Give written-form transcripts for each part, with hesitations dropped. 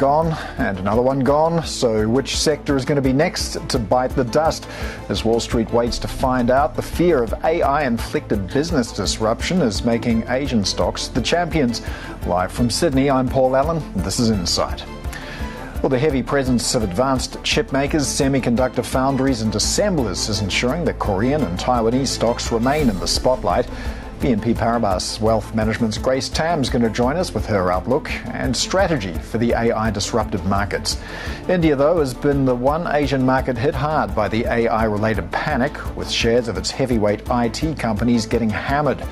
gone and another one gone. So which sector is going to be next to bite the dust? As Wall Street waits to find out, the fear of AI-inflicted business disruption is making Asian stocks the champions. Live from Sydney, I'm Paul Allen. This is Insight. Well, the heavy presence of advanced chip makers, semiconductor foundries and assemblers is ensuring that Korean and Taiwanese stocks remain in the spotlight. BNP Paribas Wealth Management's Grace Tam's going to join us with her outlook and strategy for the AI-disrupted markets. India, though, has been the one Asian market hit hard by the AI-related panic, with shares of its heavyweight IT companies getting hammered.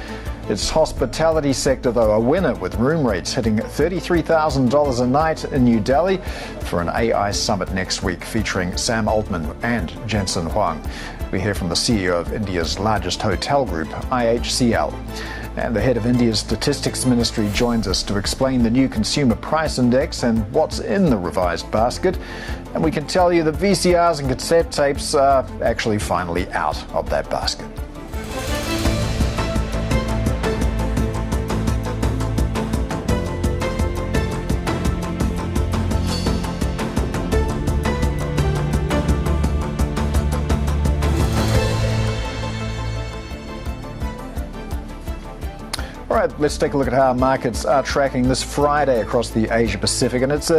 Its hospitality sector, though, a winner, with room rates hitting $33,000 a night in New Delhi for an AI summit next week featuring Sam Altman and Jensen Huang. We hear from the CEO of India's largest hotel group, IHCL. And the head of India's Statistics Ministry joins us to explain the new Consumer Price Index and what's in the revised basket. And we can tell you that VCRs and cassette tapes are actually finally out of that basket. All right, let's take a look at how markets are tracking this Friday across the Asia-Pacific. And it's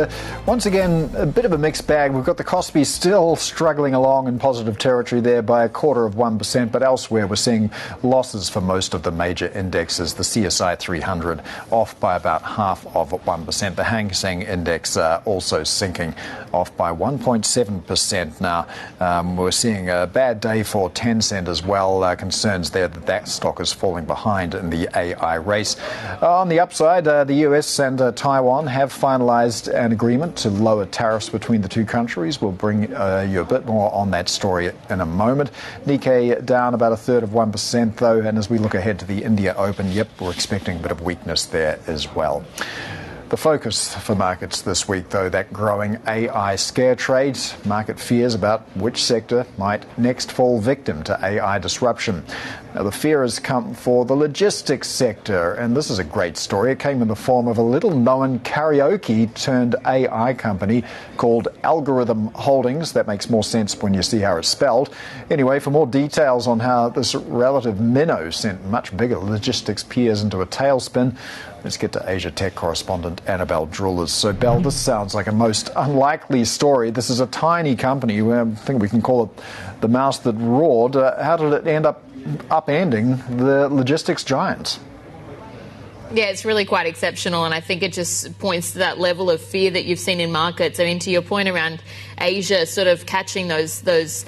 once again a bit of a mixed bag. We've got the Kospi still struggling along in positive territory there by 0.25%, but elsewhere we're seeing losses for most of the major indexes. The CSI 300 off by about 0.5%. The Hang Seng Index also sinking, off by 1.7% now. We're seeing a bad day for Tencent as well. Concerns there that that stock is falling behind in the AI race. On the upside, the US and Taiwan have finalized an agreement to lower tariffs between the two countries. We'll bring you a bit more on that story in a moment. Nikkei down about 1/3%, though, and as we look ahead to the India Open, we're expecting a bit of weakness there as well. The focus for markets this week, though, that growing AI scare trade, market fears about which sector might next fall victim to AI disruption. Now, the fear has come for the logistics sector, and this is a great story. It came in the form of a little-known karaoke-turned-AI company called Algorythm Holdings. That makes more sense when you see how it's spelled. Anyway, for more details on how this relative minnow sent much bigger logistics peers into a tailspin, let's get to Asia Tech correspondent Annabelle Drewlers. So, Belle, this sounds like a most unlikely story. This is a tiny company. I think we can call it the mouse that roared. How did it end up upending the logistics giants? Yeah, it's really quite exceptional, and I think it just points to that level of fear that you've seen in markets. I mean, to your point around Asia sort of catching those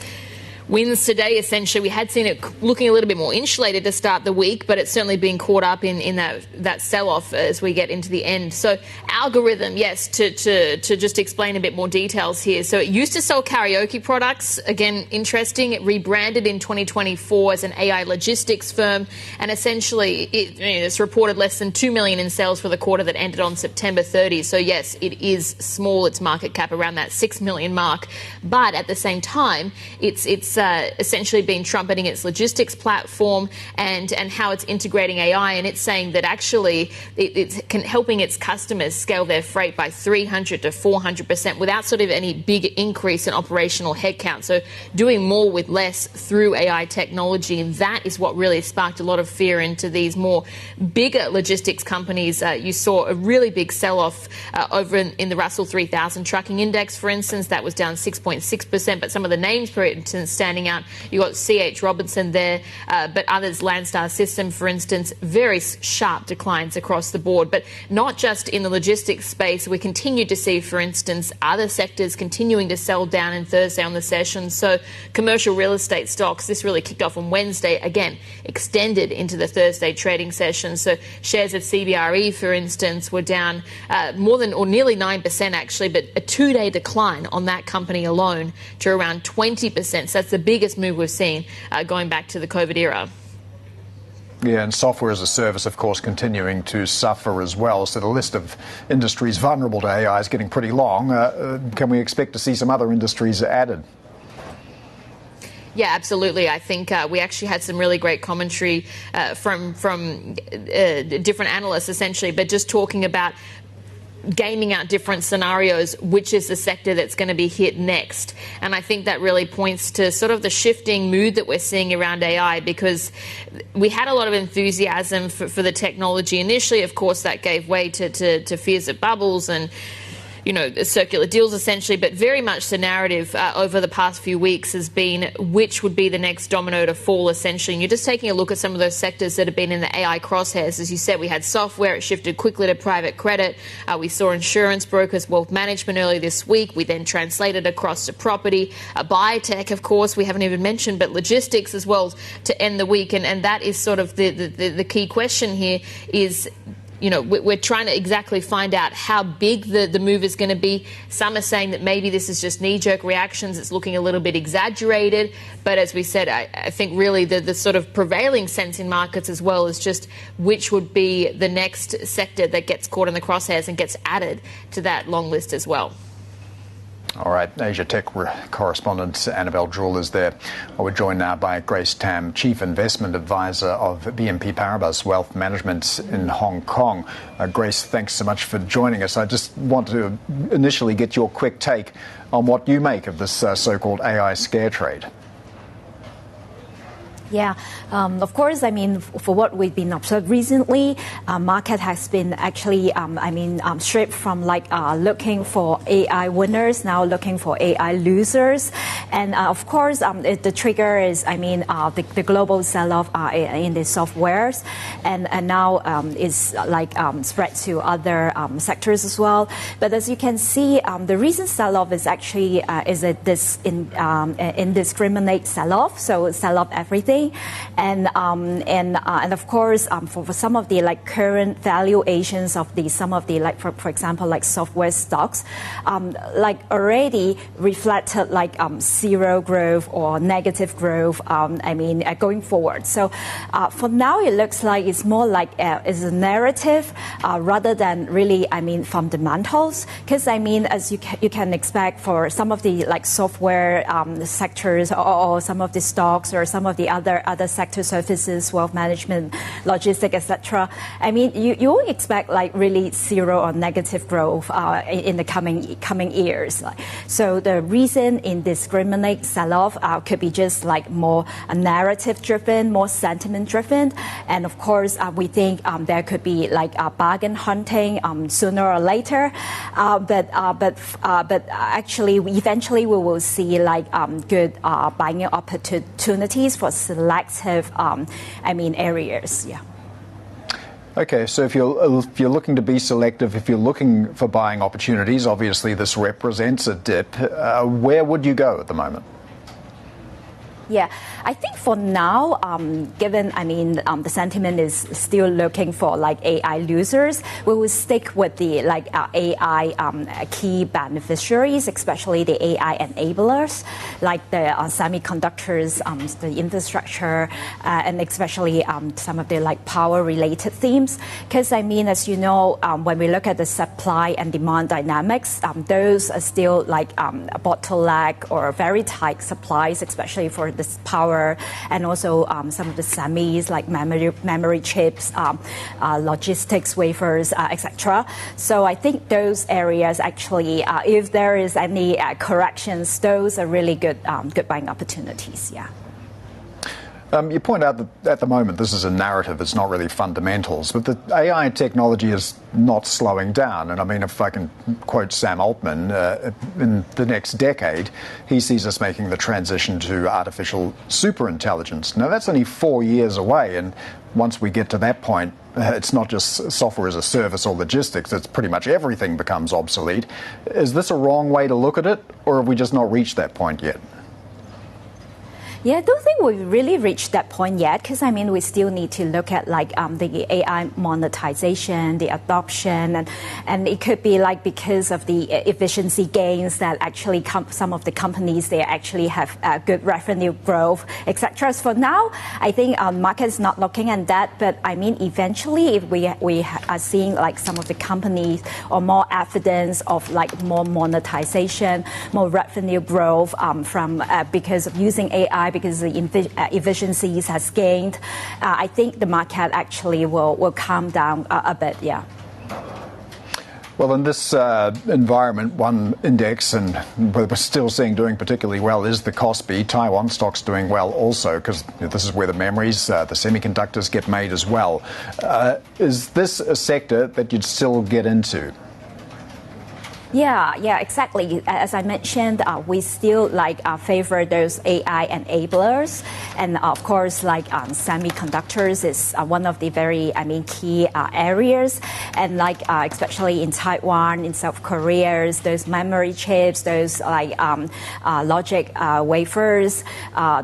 wins today, essentially, we had seen it looking a little bit more insulated to start the week, but it's certainly been caught up in that sell-off as we get into the end. So Algorythm, yes, to just explain a bit more details here. So it used to sell karaoke products. Again, interesting. It rebranded in 2024 as an AI logistics firm, and essentially it's reported less than $2 million in sales for the quarter that ended on September 30. So yes, it is small. Its market cap around that $6 million mark, but at the same time, it's essentially been trumpeting its logistics platform and how it's integrating AI, and it's saying that actually it's helping its customers scale their freight by 300 to 400% without sort of any big increase in operational headcount. So doing more with less through AI technology, and that is what really sparked a lot of fear into these more bigger logistics companies. You saw a really big sell-off over in the Russell 3000 trucking index, for instance. That was down 6.6%, but some of the names, for instance, standing out. You got C.H. Robinson there, but others, Landstar System, for instance, very sharp declines across the board. But not just in the logistics space. We continue to see, for instance, other sectors continuing to sell down in Thursday on the session. So commercial real estate stocks, this really kicked off on Wednesday, again, extended into the Thursday trading session. So shares of CBRE, for instance, were down more than or nearly 9% actually, but a two-day decline on that company alone to around 20%. So that's the biggest move we've seen going back to the COVID era. Yeah, and software as a service, of course, continuing to suffer as well. So the list of industries vulnerable to AI is getting pretty long. Can we expect to see some other industries added? Yeah, absolutely. I think we actually had some really great commentary from different analysts, essentially, but just talking about gaming out different scenarios, which is the sector that's going to be hit next. And I think that really points to sort of the shifting mood that we're seeing around AI, because we had a lot of enthusiasm for the technology initially. Of course, that gave way to fears of bubbles and circular deals essentially, but very much the narrative over the past few weeks has been which would be the next domino to fall essentially. And you're just taking a look at some of those sectors that have been in the AI crosshairs. As you said, we had software, it shifted quickly to private credit. We saw insurance brokers, wealth management earlier this week. We then translated across to property, biotech, of course, we haven't even mentioned, but logistics as well to end the week. And that is sort of the key question here is, we're trying to exactly find out how big the move is going to be. Some are saying that maybe this is just knee-jerk reactions. It's looking a little bit exaggerated. But as we said, I think really the sort of prevailing sense in markets as well is just which would be the next sector that gets caught in the crosshairs and gets added to that long list as well. All right, Asia Tech correspondent Annabelle Jewell is there. We're joined now by Grace Tam, Chief Investment Advisor of BNP Paribas Wealth Management in Hong Kong. Grace, thanks so much for joining us. I just want to initially get your quick take on what you make of this so-called AI scare trade. Yeah, of course, I mean, for what we've been observed recently, market has been actually, stripped from looking for AI winners, now looking for AI losers. And of course, the trigger is, the global sell-off in the softwares, and now is spread to other sectors as well. But as you can see, the recent sell-off is actually this indiscriminate sell-off, so sell off everything. And of course, for some of the current valuations of some of the for example software stocks, already reflected zero growth or negative growth. Going forward. So for now, it looks like it's more is a narrative rather than really fundamentals. Because as you can expect for some of the software sectors or some of the stocks or some of the other sector services, wealth management, logistics, etc. You won't expect really zero or negative growth in the coming years. So the reason indiscriminate sell-off could be just more narrative-driven, more sentiment-driven, and of course we think there could be bargain hunting sooner or later. But actually, eventually we will see good buying opportunities for selective, areas. Yeah. Okay, so if you're looking to be selective, if you're looking for buying opportunities, obviously this represents a dip. Where would you go at the moment? Yeah, I think for now, given the sentiment is still looking for AI losers, we will stick with the AI key beneficiaries, especially the AI enablers, the semiconductors, the infrastructure, and especially some of the power related themes. Because as you know, when we look at the supply and demand dynamics, those are still a bottleneck or very tight supplies, especially for this power and also some of the semis memory chips, logistics, wafers, etc. So I think those areas actually, if there is any corrections, those are really good buying opportunities. Yeah. You point out that at the moment this is a narrative, it's not really fundamentals, but the AI technology is not slowing down. And if I can quote Sam Altman, in the next decade, he sees us making the transition to artificial superintelligence. Now, that's only 4 years away, and once we get to that point, it's not just software as a service or logistics, it's pretty much everything becomes obsolete. Is this a wrong way to look at it, or have we just not reached that point yet? Yeah, I don't think we've really reached that point yet, because we still need to look at the AI monetization, the adoption, and it could be because of the efficiency gains that actually some of the companies they actually have good revenue growth, etc. So for now, I think market is not looking at that, but eventually if we are seeing some of the companies or more evidence of more monetization, more revenue growth from because of using AI, because the efficiencies has gained, I think the market actually will calm down a bit. Yeah. Well, in this environment, one index, and we're still seeing doing particularly well, is the Kospi. Taiwan stocks doing well also, because this is where the memories, the semiconductors get made as well. Is this a sector that you'd still get into? Yeah, exactly. As I mentioned, we still favor those AI enablers, and of course, semiconductors is one of the very, key areas, and especially in Taiwan, in South Korea, those memory chips, those logic wafers,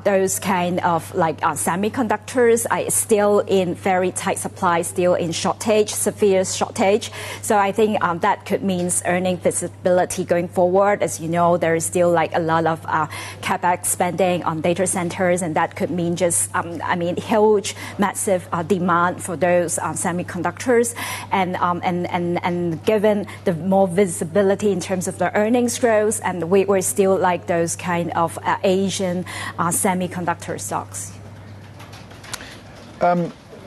those kind of semiconductors are still in very tight supply, still in shortage, severe shortage. So I think that could mean earning visibility going forward. As you know, there is still a lot of capex spending on data centers, and that could mean just huge, massive demand for those semiconductors. And given the more visibility in terms of the earnings growth, and we're still those kind of Asian semiconductor stocks.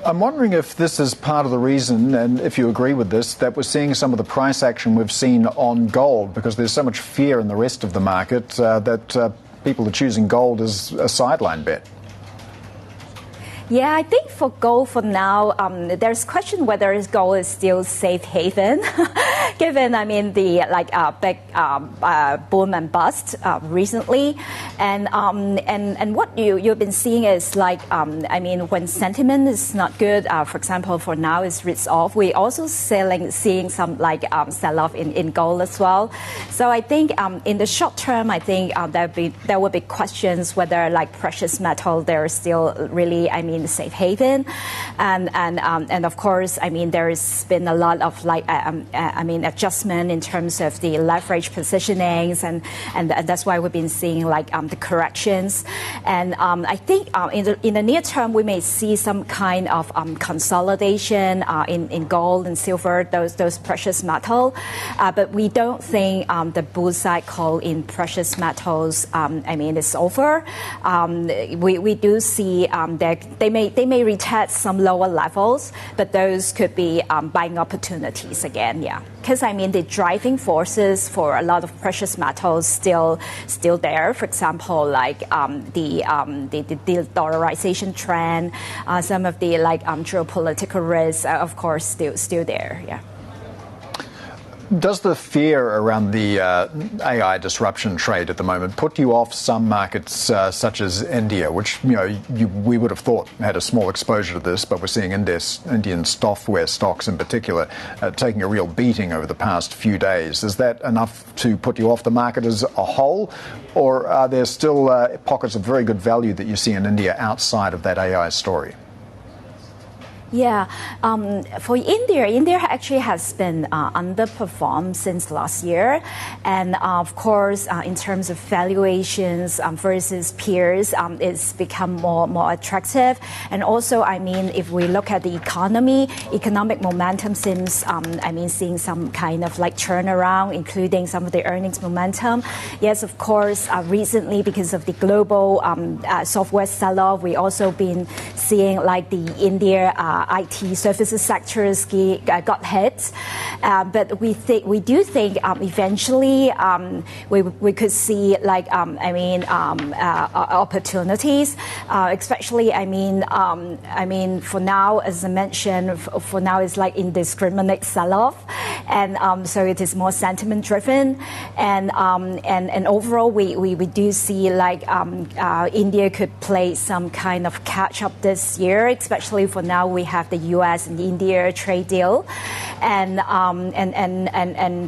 I'm wondering if this is part of the reason, and if you agree with this, that we're seeing some of the price action we've seen on gold, because there's so much fear in the rest of the market that people are choosing gold as a sideline bet. Yeah, I think for gold for now, there's question whether gold is still safe haven, given the big boom and bust recently, and what you've been seeing is when sentiment is not good, for example, for now is risk off. We also seeing some sell-off in gold as well. So I think in the short term, I think there will be questions whether precious metal they're still really safe haven, and of course there has been a lot of adjustment in terms of the leverage positionings, and that's why we've been seeing the corrections, and I think in the near term we may see some kind of consolidation in gold and silver, those precious metal, but we don't think the bull cycle in precious metals is over. We do see that they may retest some lower levels, but those could be buying opportunities again. Yeah, because the driving forces for a lot of precious metals still there. For example, the dollarization trend, some of the geopolitical risks, of course, still there. Yeah. Does the fear around the AI disruption trade at the moment put you off some markets such as India, which we would have thought had a small exposure to this, but we're seeing Indian software stocks in particular taking a real beating over the past few days? Is that enough to put you off the market as a whole, or are there still pockets of very good value that you see in India outside of that AI story? Yeah, for India actually has been underperformed since last year, and of course, in terms of valuations versus peers, it's become more attractive. And also, if we look at the economic momentum seems, seeing some kind of turnaround, including some of the earnings momentum. Yes, of course, recently because of the global software sell-off, we also been seeing the India IT services sectors got hit, but we do think eventually we could see opportunities, especially for now, as I mentioned, for now it's indiscriminate sell-off, and so it is more sentiment driven, and overall we do see India could play some kind of catch up this year, especially for now we have the US and India trade deal, and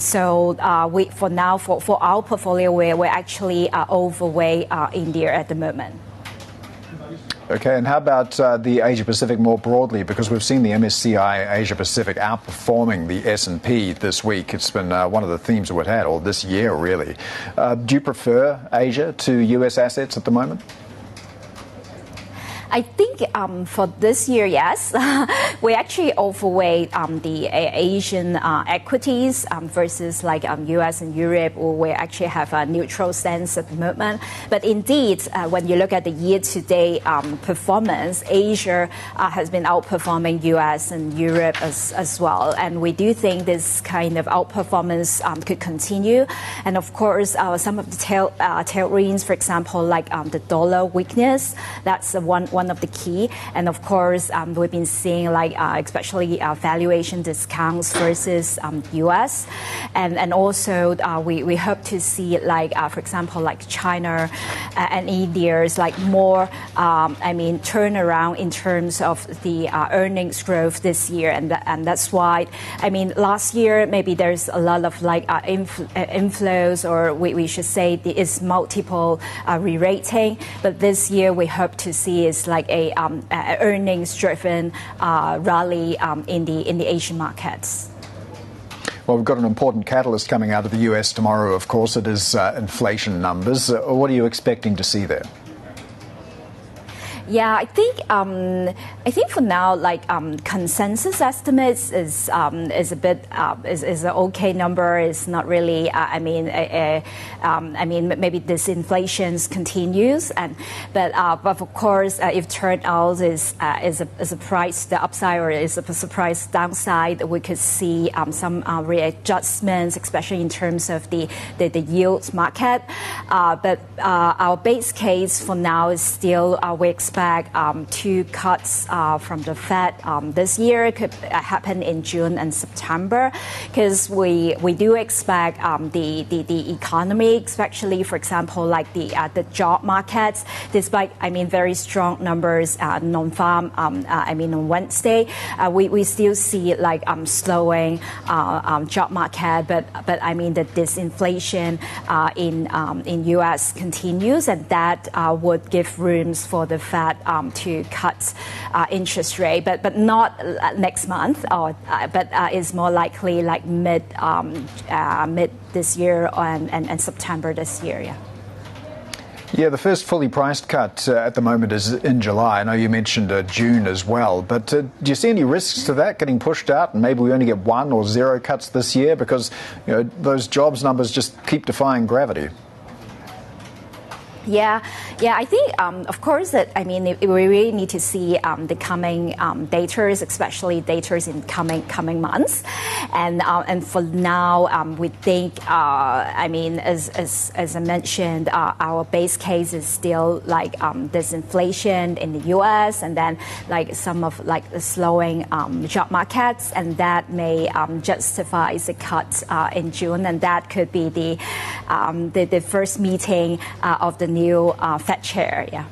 so we for now for our portfolio we're actually overweight India at the moment. Okay, and how about the Asia Pacific more broadly? Because we've seen the MSCI Asia Pacific outperforming the S&P this week. It's been one of the themes that we've had all this year, really. Do you prefer Asia to US assets at the moment? I think for this year, yes. We actually overweight the Asian equities versus like US and Europe, or we actually have a neutral stance at the moment. But indeed, when you look at the year-to-date performance, Asia has been outperforming US and Europe as well. And we do think this kind of outperformance could continue. And of course, some of the tailwinds, for example, like the dollar weakness, that's one of the key. And of course, we've been seeing like especially valuation discounts versus US. And also we hope to see like, for example, like China and India's like more, turnaround in terms of the earnings growth this year. And that's why, last year, maybe there's a lot of like inflows, or we should say it's multiple re-rating. But this year, we hope to see is like a earnings-driven rally in the Asian markets. Well, we've got an important catalyst coming out of the US tomorrow, of course. It is inflation numbers. What are you expecting to see there? Yeah, I think for now, like consensus estimates is a bit is an okay number. It's not really. Maybe this inflation continues, but of course, if turned out is a price the upside or is a surprise downside, we could see some readjustments, especially in terms of the yields market. But our base case for now is still we expect 2 cuts from the Fed this year. It could happen in June and September, because we do expect the economy, especially for example like the job markets, despite very strong numbers non-farm on Wednesday, we still see like slowing job market, but the disinflation in US continues, and that would give rooms for the Fed to cut interest rate, but not next month, but is more likely like mid this year and September this year. Yeah. Yeah, the first fully priced cut at the moment is in July. I know you mentioned June as well, but do you see any risks to that getting pushed out, and maybe we only get 1 or 0 cuts this year because those jobs numbers just keep defying gravity? Yeah. I think, of course, that we really need to see the coming data, especially data in coming months, and for now, we think, as I mentioned, our base case is still like disinflation in the U.S. and then like some of like the slowing job markets, and that may justify the cut in June, and that could be the first meeting of the new Fed chair. Yeah.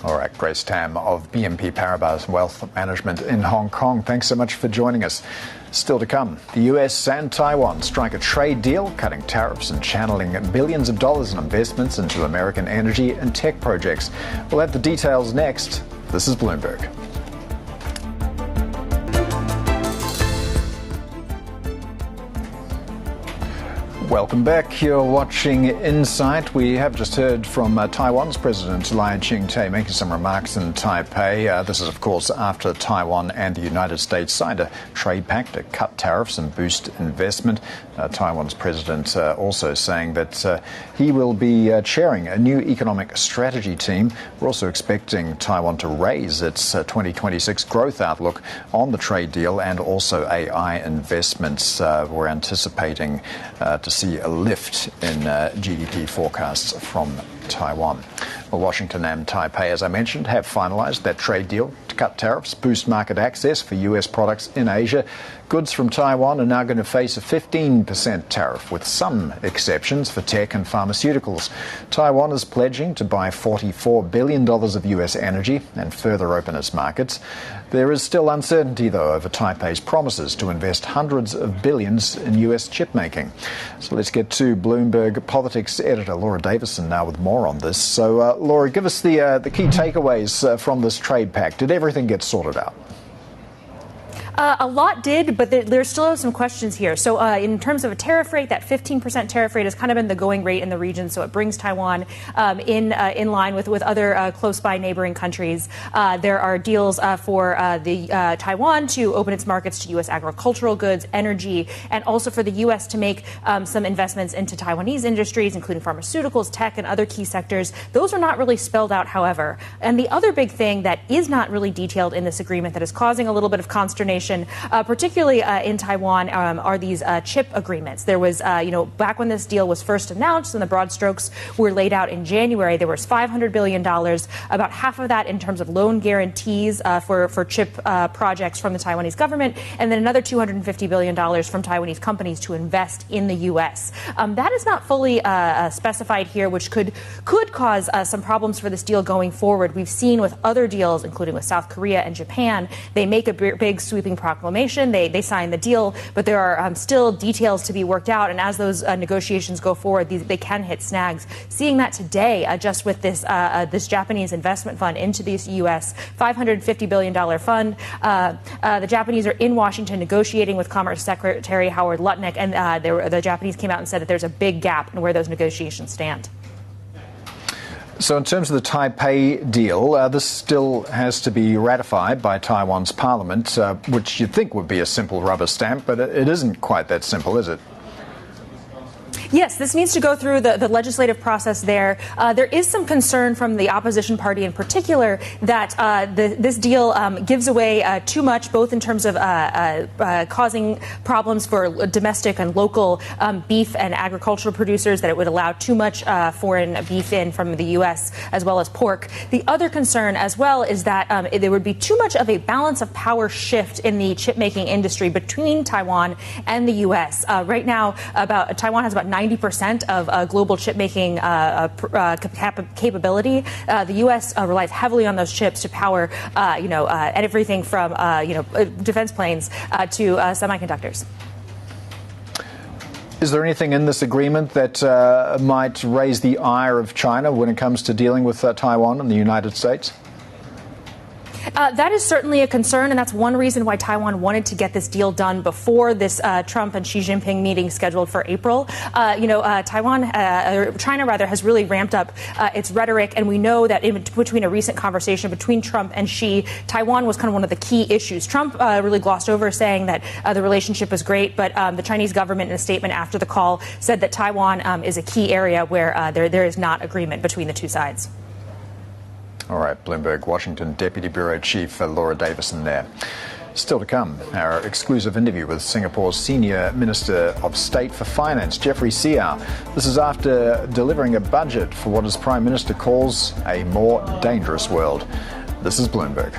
All right, Grace Tam of BNP Paribas Wealth Management in Hong Kong. Thanks so much for joining us. Still to come, the US and Taiwan strike a trade deal, cutting tariffs and channeling billions of dollars in investments into American energy and tech projects. We'll have the details next. This is Bloomberg. Welcome back. You're watching Insight. We have just heard from Taiwan's President Lai Ching-te making some remarks in Taipei. This is, of course, after Taiwan and the United States signed a trade pact to cut tariffs and boost investment. Taiwan's president also saying that he will be chairing a new economic strategy team. We're also expecting Taiwan to raise its 2026 growth outlook on the trade deal and also AI investments. We're anticipating to see a lift in GDP forecasts from Taiwan. Well, Washington and Taipei, as I mentioned, have finalized that trade deal to cut tariffs, boost market access for US products in Asia. Goods from Taiwan are now going to face a 15% tariff, with some exceptions for tech and pharmaceuticals. Taiwan is pledging to buy $44 billion of US energy and further open its markets. There is still uncertainty, though, over Taipei's promises to invest hundreds of billions in US chip making. So let's get to Bloomberg politics editor Laura Davison now with more on this. So, Laura, give us the key takeaways from this trade pact. Did everything get sorted out? A lot did, but there still are some questions here. So in terms of a tariff rate, that 15% tariff rate has kind of been the going rate in the region. So it brings Taiwan in line with other close by neighboring countries. There are deals for the Taiwan to open its markets to U.S. agricultural goods, energy, and also for the U.S. to make some investments into Taiwanese industries, including pharmaceuticals, tech, and other key sectors. Those are not really spelled out, however. And the other big thing that is not really detailed in this agreement that is causing a little bit of consternation, particularly in Taiwan, are these chip agreements. There was, back when this deal was first announced and the broad strokes were laid out in January, there was $500 billion, about half of that in terms of loan guarantees for chip projects from the Taiwanese government, and then another $250 billion from Taiwanese companies to invest in the U.S. That is not fully specified here, which could cause some problems for this deal going forward. We've seen with other deals, including with South Korea and Japan, they make a big sweeping proclamation, they sign the deal, but there are still details to be worked out, and as those negotiations go forward, they can hit snags. Seeing that today, just with this Japanese investment fund into the U.S., $550 billion fund, the Japanese are in Washington negotiating with Commerce Secretary Howard Lutnick, and the Japanese came out and said that there's a big gap in where those negotiations stand. So in terms of the Taipei deal, this still has to be ratified by Taiwan's parliament, which you'd think would be a simple rubber stamp, but it isn't quite that simple, is it? Yes, this needs to go through the legislative process there. There is some concern from the opposition party in particular that this deal gives away too much, both in terms of causing problems for domestic and local beef and agricultural producers, that it would allow too much foreign beef in from the U.S. as well as pork. The other concern as well is that there would be too much of a balance of power shift in the chip-making industry between Taiwan and the U.S. Right now, Taiwan has about 90% of global chip-making capability. The U.S. relies heavily on those chips to power, everything from, defense planes to semiconductors. Is there anything in this agreement that might raise the ire of China when it comes to dealing with Taiwan and the United States? That is certainly a concern, and that's one reason why Taiwan wanted to get this deal done before this Trump and Xi Jinping meeting scheduled for April. China has really ramped up its rhetoric, and we know that in between a recent conversation between Trump and Xi, Taiwan was kind of one of the key issues. Trump really glossed over, saying that the relationship was great, but the Chinese government in a statement after the call said that Taiwan is a key area where there is not agreement between the two sides. All right, Bloomberg, Washington Deputy Bureau Chief Laura Davison there. Still to come, our exclusive interview with Singapore's Senior Minister of State for Finance, Jeffrey Siow. This is after delivering a budget for what his Prime Minister calls a more dangerous world. This is Bloomberg.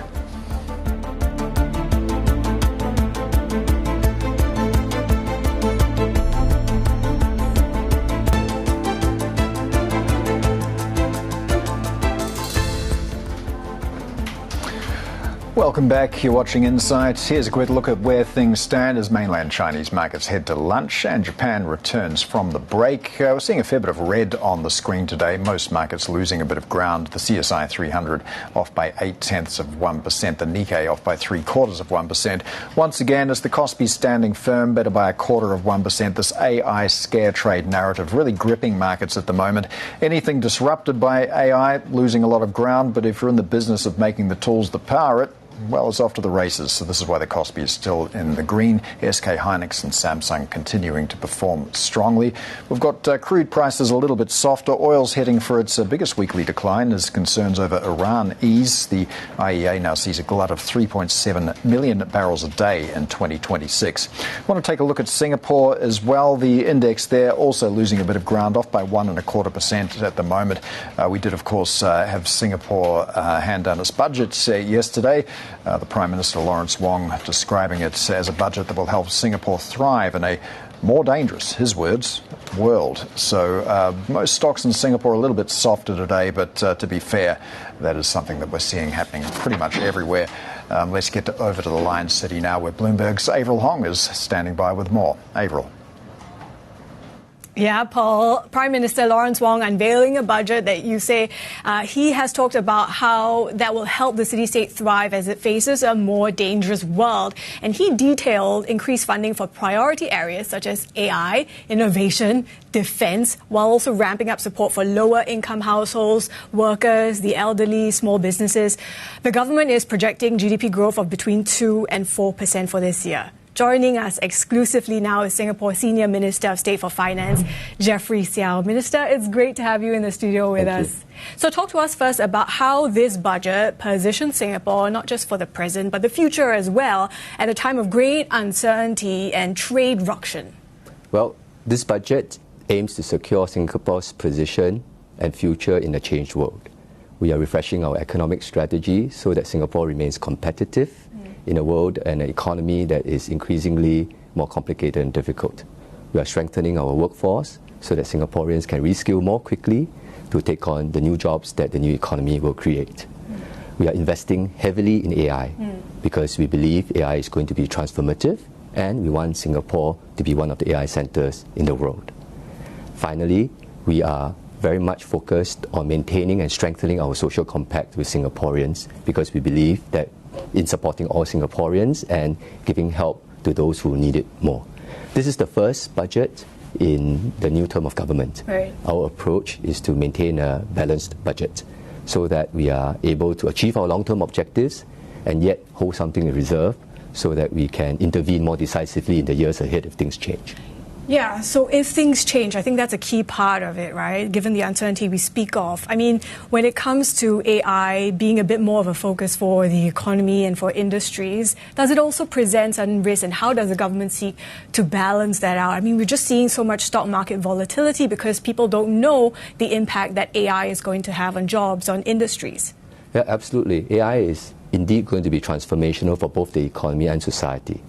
Welcome back. You're watching Insight. Here's a quick look at where things stand as mainland Chinese markets head to lunch and Japan returns from the break. We're seeing a fair bit of red on the screen today. Most markets losing a bit of ground. The CSI 300 off by 0.8%. The Nikkei off by 0.75%. Once again, as the Kospi standing firm, better by 0.25%. This AI scare trade narrative really gripping markets at the moment. Anything disrupted by AI losing a lot of ground, but if you're in the business of making the tools that power it, well, it's off to the races. So this is why the Kospi is still in the green. SK Hynix and Samsung continuing to perform strongly. We've got crude prices a little bit softer. Oil's heading for its biggest weekly decline as concerns over Iran ease. The IEA now sees a glut of 3.7 million barrels a day in 2026. I want to take a look at Singapore as well. The index there also losing a bit of ground, off by 1.25% at the moment. We did, of course, have Singapore hand down its budget yesterday. The Prime Minister, Lawrence Wong, describing it as a budget that will help Singapore thrive in a more dangerous, his words, world. So most stocks in Singapore are a little bit softer today, but to be fair, that is something that we're seeing happening pretty much everywhere. Let's get over to the Lion City now, where Bloomberg's Avril Hong is standing by with more. Avril. Yeah, Paul. Prime Minister Lawrence Wong unveiling a budget that you say he has talked about how that will help the city-state thrive as it faces a more dangerous world. And he detailed increased funding for priority areas such as AI, innovation, defense, while also ramping up support for lower-income households, workers, the elderly, small businesses. The government is projecting GDP growth of between 2 and 4% for this year. Joining us exclusively now is Singapore Senior Minister of State for Finance, Jeffrey Siow. Minister, it's great to have you in the studio with us. So talk to us first about how this budget positions Singapore, not just for the present, but the future as well, at a time of great uncertainty and trade ruction. Well, this budget aims to secure Singapore's position and future in a changed world. We are refreshing our economic strategy so that Singapore remains competitive in a world and an economy that is increasingly more complicated and difficult. We are strengthening our workforce so that Singaporeans can reskill more quickly to take on the new jobs that the new economy will create. We are investing heavily in AI because we believe AI is going to be transformative and we want Singapore to be one of the AI centers in the world. Finally, we are very much focused on maintaining and strengthening our social compact with Singaporeans because we believe that in supporting all Singaporeans and giving help to those who need it more. This is the first budget in the new term of government. Right. Our approach is to maintain a balanced budget so that we are able to achieve our long-term objectives and yet hold something in reserve so that we can intervene more decisively in the years ahead if things change. Yeah, so if things change, I think that's a key part of it, right? Given the uncertainty we speak of. I mean, when it comes to AI being a bit more of a focus for the economy and for industries, does it also present certain risks, and how does the government seek to balance that out? I mean, we're just seeing so much stock market volatility because people don't know the impact that AI is going to have on jobs, on industries. Yeah, absolutely. AI is indeed going to be transformational for both the economy and society.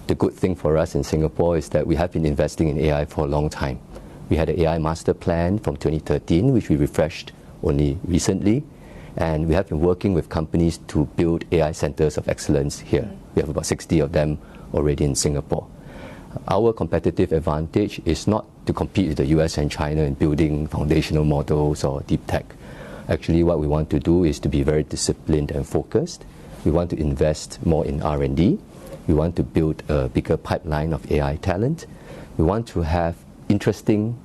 The good thing for us in Singapore is that we have been investing in AI for a long time. We had an AI master plan from 2013, which we refreshed only recently, and we have been working with companies to build AI centers of excellence here. We have about 60 of them already in Singapore. Our competitive advantage is not to compete with the US and China in building foundational models or deep tech. Actually, what we want to do is to be very disciplined and focused. We want to invest more in R&D. We want to build a bigger pipeline of AI talent. We want to have interesting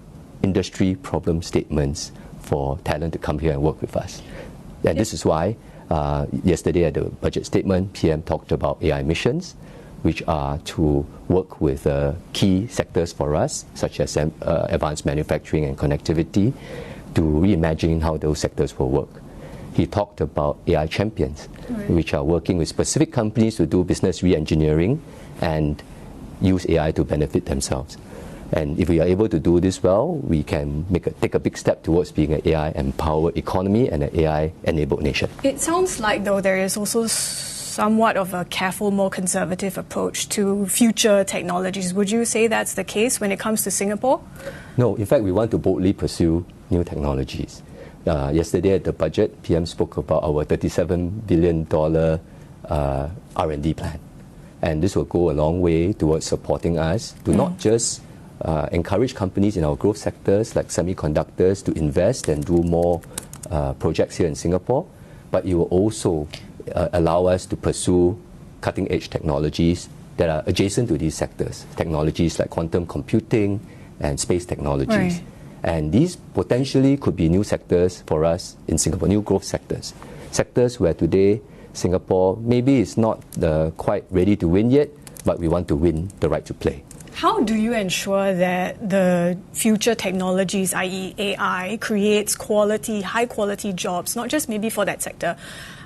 industry problem statements for talent to come here and work with us. And this is why yesterday at the budget statement, PM talked about AI missions, which are to work with key sectors for us, such as advanced manufacturing and connectivity, to reimagine how those sectors will work. He talked about AI champions, which are working with specific companies to do business re-engineering and use AI to benefit themselves. And if we are able to do this well, we can take a big step towards being an AI-empowered economy and an AI-enabled nation. It sounds like, though, there is also somewhat of a careful, more conservative approach to future technologies. Would you say that's the case when it comes to Singapore? No, in fact, we want to boldly pursue new technologies. Yesterday at the budget, PM spoke about our $37 billion R&D plan. And this will go a long way towards supporting us to not just encourage companies in our growth sectors like semiconductors to invest and do more projects here in Singapore, but it will also allow us to pursue cutting-edge technologies that are adjacent to these sectors, technologies like quantum computing and space technologies. Right. And these potentially could be new sectors for us in Singapore, new growth sectors. Sectors where today Singapore maybe is not quite ready to win yet, but we want to win the right to play. How do you ensure that the future technologies, i.e. AI, creates quality, high-quality jobs, not just maybe for that sector,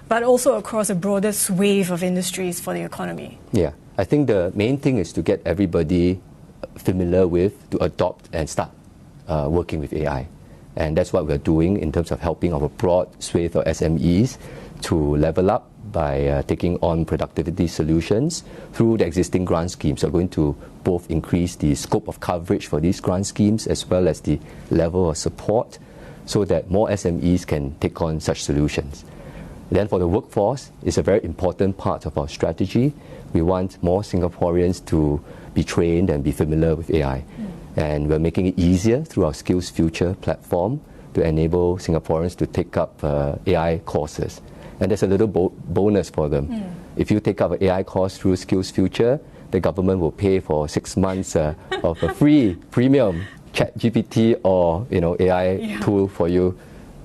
but also across a broader swathe of industries for the economy? Yeah, I think the main thing is to get everybody familiar with, to adopt and start working with AI. And that's what we're doing in terms of helping our broad swathe of SMEs to level up by taking on productivity solutions through the existing grant schemes. We're going to both increase the scope of coverage for these grant schemes as well as the level of support so that more SMEs can take on such solutions. Then for the workforce, it's a very important part of our strategy. We want more Singaporeans to be trained and be familiar with AI. And we're making it easier through our Skills Future platform to enable Singaporeans to take up AI courses. And there's a little bonus for them. If you take up an AI course through Skills Future, the government will pay for 6 months of a free premium ChatGPT or AI tool for you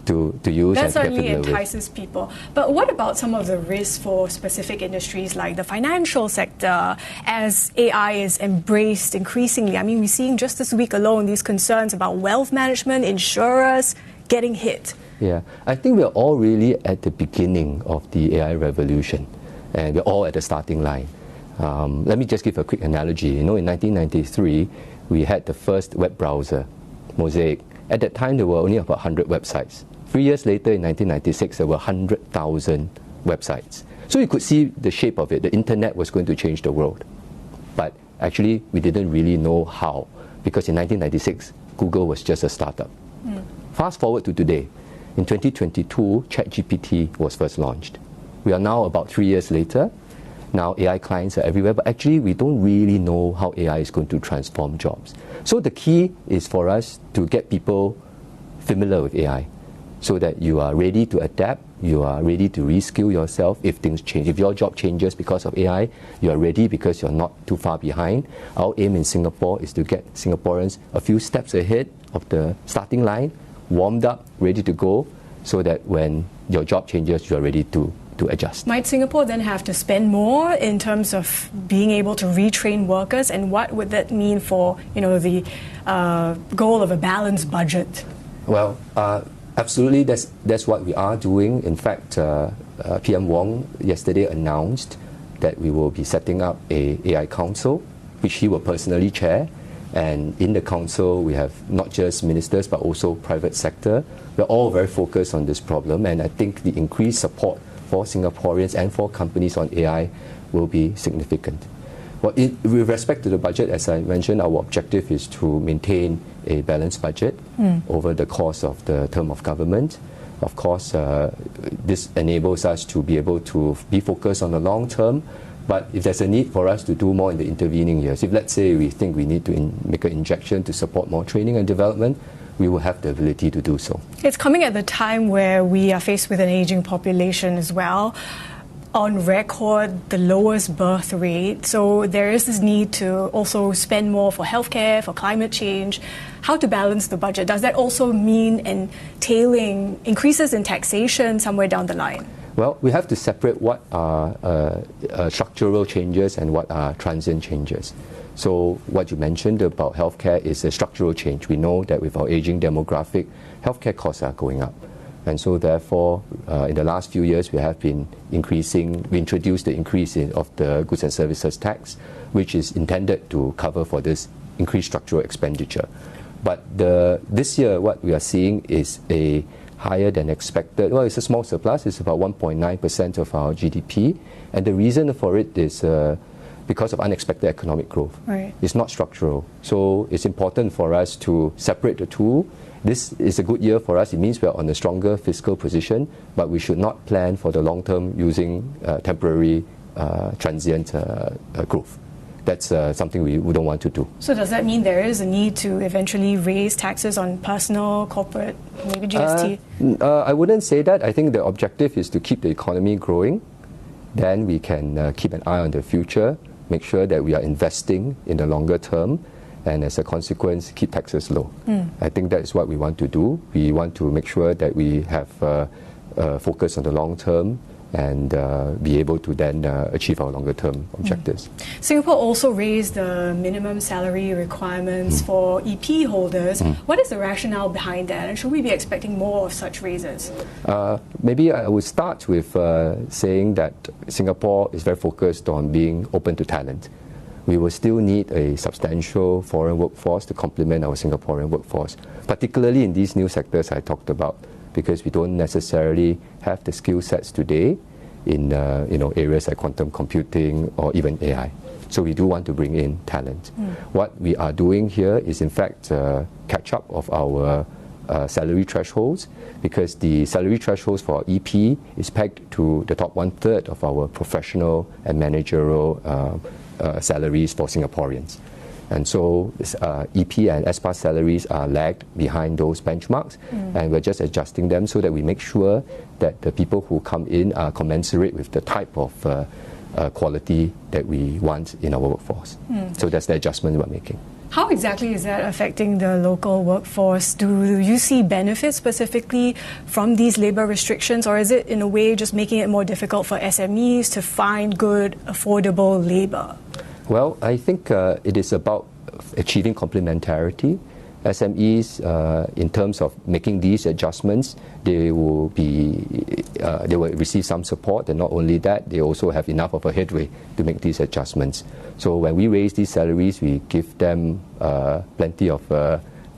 to use. That certainly entices people. But what about some of the risks for specific industries like the financial sector as AI is embraced increasingly? I mean, we're seeing just this week alone these concerns about wealth management, insurers getting hit. Yeah, I think we're all really at the beginning of the AI revolution, and we're all at the starting line. Let me just give a quick analogy. In 1993, we had the first web browser, Mosaic. At that time, there were only about 100 websites. 3 years later, in 1996, there were 100,000 websites. So you could see the shape of it. The internet was going to change the world. But actually, we didn't really know how, because in 1996, Google was just a startup. Fast forward to today. In 2022, ChatGPT was first launched. We are now about 3 years later. Now AI clients are everywhere, but actually we don't really know how AI is going to transform jobs. So the key is for us to get people familiar with AI so that you are ready to adapt, you are ready to reskill yourself if things change. If your job changes because of AI, you are ready because you're not too far behind. Our aim in Singapore is to get Singaporeans a few steps ahead of the starting line, warmed up, ready to go, so that when your job changes, you are ready to adjust. Might Singapore then have to spend more in terms of being able to retrain workers, and what would that mean for the goal of a balanced budget? Well, absolutely, that's what we are doing. In fact, PM Wong yesterday announced that we will be setting up a AI council, which he will personally chair. And in the council, we have not just ministers, but also private sector. We're all very focused on this problem, and I think the increased support for Singaporeans and for companies on AI will be significant. Well, with respect to the budget, as I mentioned, our objective is to maintain a balanced budget over the course of the term of government. Of course, this enables us to be able to be focused on the long term. But if there's a need for us to do more in the intervening years, if let's say we think we need to make an injection to support more training and development, we will have the ability to do so. It's coming at the time where we are faced with an aging population as well. On record, the lowest birth rate. So there is this need to also spend more for healthcare, for climate change. How to balance the budget? Does that also mean entailing increases in taxation somewhere down the line? Well, we have to separate what are structural changes and what are transient changes. So what you mentioned about healthcare is a structural change. We know that with our aging demographic, healthcare costs are going up. And so therefore, in the last few years, we have been increasing, we introduced the increase of the goods and services tax, which is intended to cover for this increased structural expenditure. But this year, what we are seeing is a higher than expected, well, it's a small surplus, it's about 1.9% of our GDP. And the reason for it is because of unexpected economic growth. Right. It's not structural. So it's important for us to separate the two. This is a good year for us. It means we're on a stronger fiscal position, but we should not plan for the long term using temporary, transient growth. That's something we don't want to do. So does that mean there is a need to eventually raise taxes on personal, corporate, maybe GST? I wouldn't say that. I think the objective is to keep the economy growing. Then we can keep an eye on the future, make sure that we are investing in the longer term, and as a consequence, keep taxes low. I think that is what we want to do. We want to make sure that we have focus on the long term and be able to then achieve our longer term objectives. Singapore also raised the minimum salary requirements for EP holders. What is the rationale behind that, and should we be expecting more of such raises? Maybe I would start with saying that Singapore is very focused on being open to talent. We will still need a substantial foreign workforce to complement our Singaporean workforce, particularly in these new sectors I talked about, because we don't necessarily have the skill sets today in areas like quantum computing or even AI. So we do want to bring in talent. What we are doing here is in fact catch up of our salary thresholds, because the salary thresholds for EP is pegged to the top 1/3 of our professional and managerial salaries for Singaporeans. And so EP and SPA salaries are lagged behind those benchmarks, and we're just adjusting them so that we make sure that the people who come in are commensurate with the type of quality that we want in our workforce. So that's the adjustment we're making. How exactly is that affecting the local workforce? Do you see benefits specifically from these labor restrictions, or is it in a way just making it more difficult for SMEs to find good, affordable labor? Well, I think it is about achieving complementarity. SMEs, in terms of making these adjustments, they will receive some support, and not only that, they also have enough of a headway to make these adjustments. So when we raise these salaries, we give them plenty of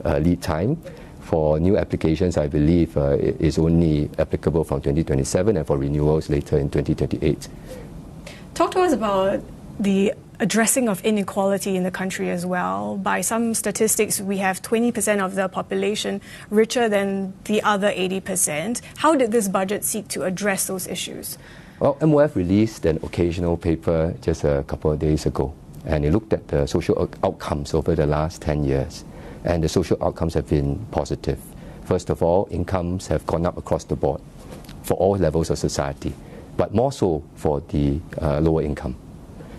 lead time. For new applications, I believe it is only applicable from 2027, and for renewals later in 2028. Talk to us about the addressing of inequality in the country as well. By some statistics, we have 20% of the population richer than the other 80%. How did this budget seek to address those issues? Well, MOF released an occasional paper just a couple of days ago, and it looked at the social outcomes over the last 10 years. And the social outcomes have been positive. First of all, incomes have gone up across the board for all levels of society, but more so for the lower income.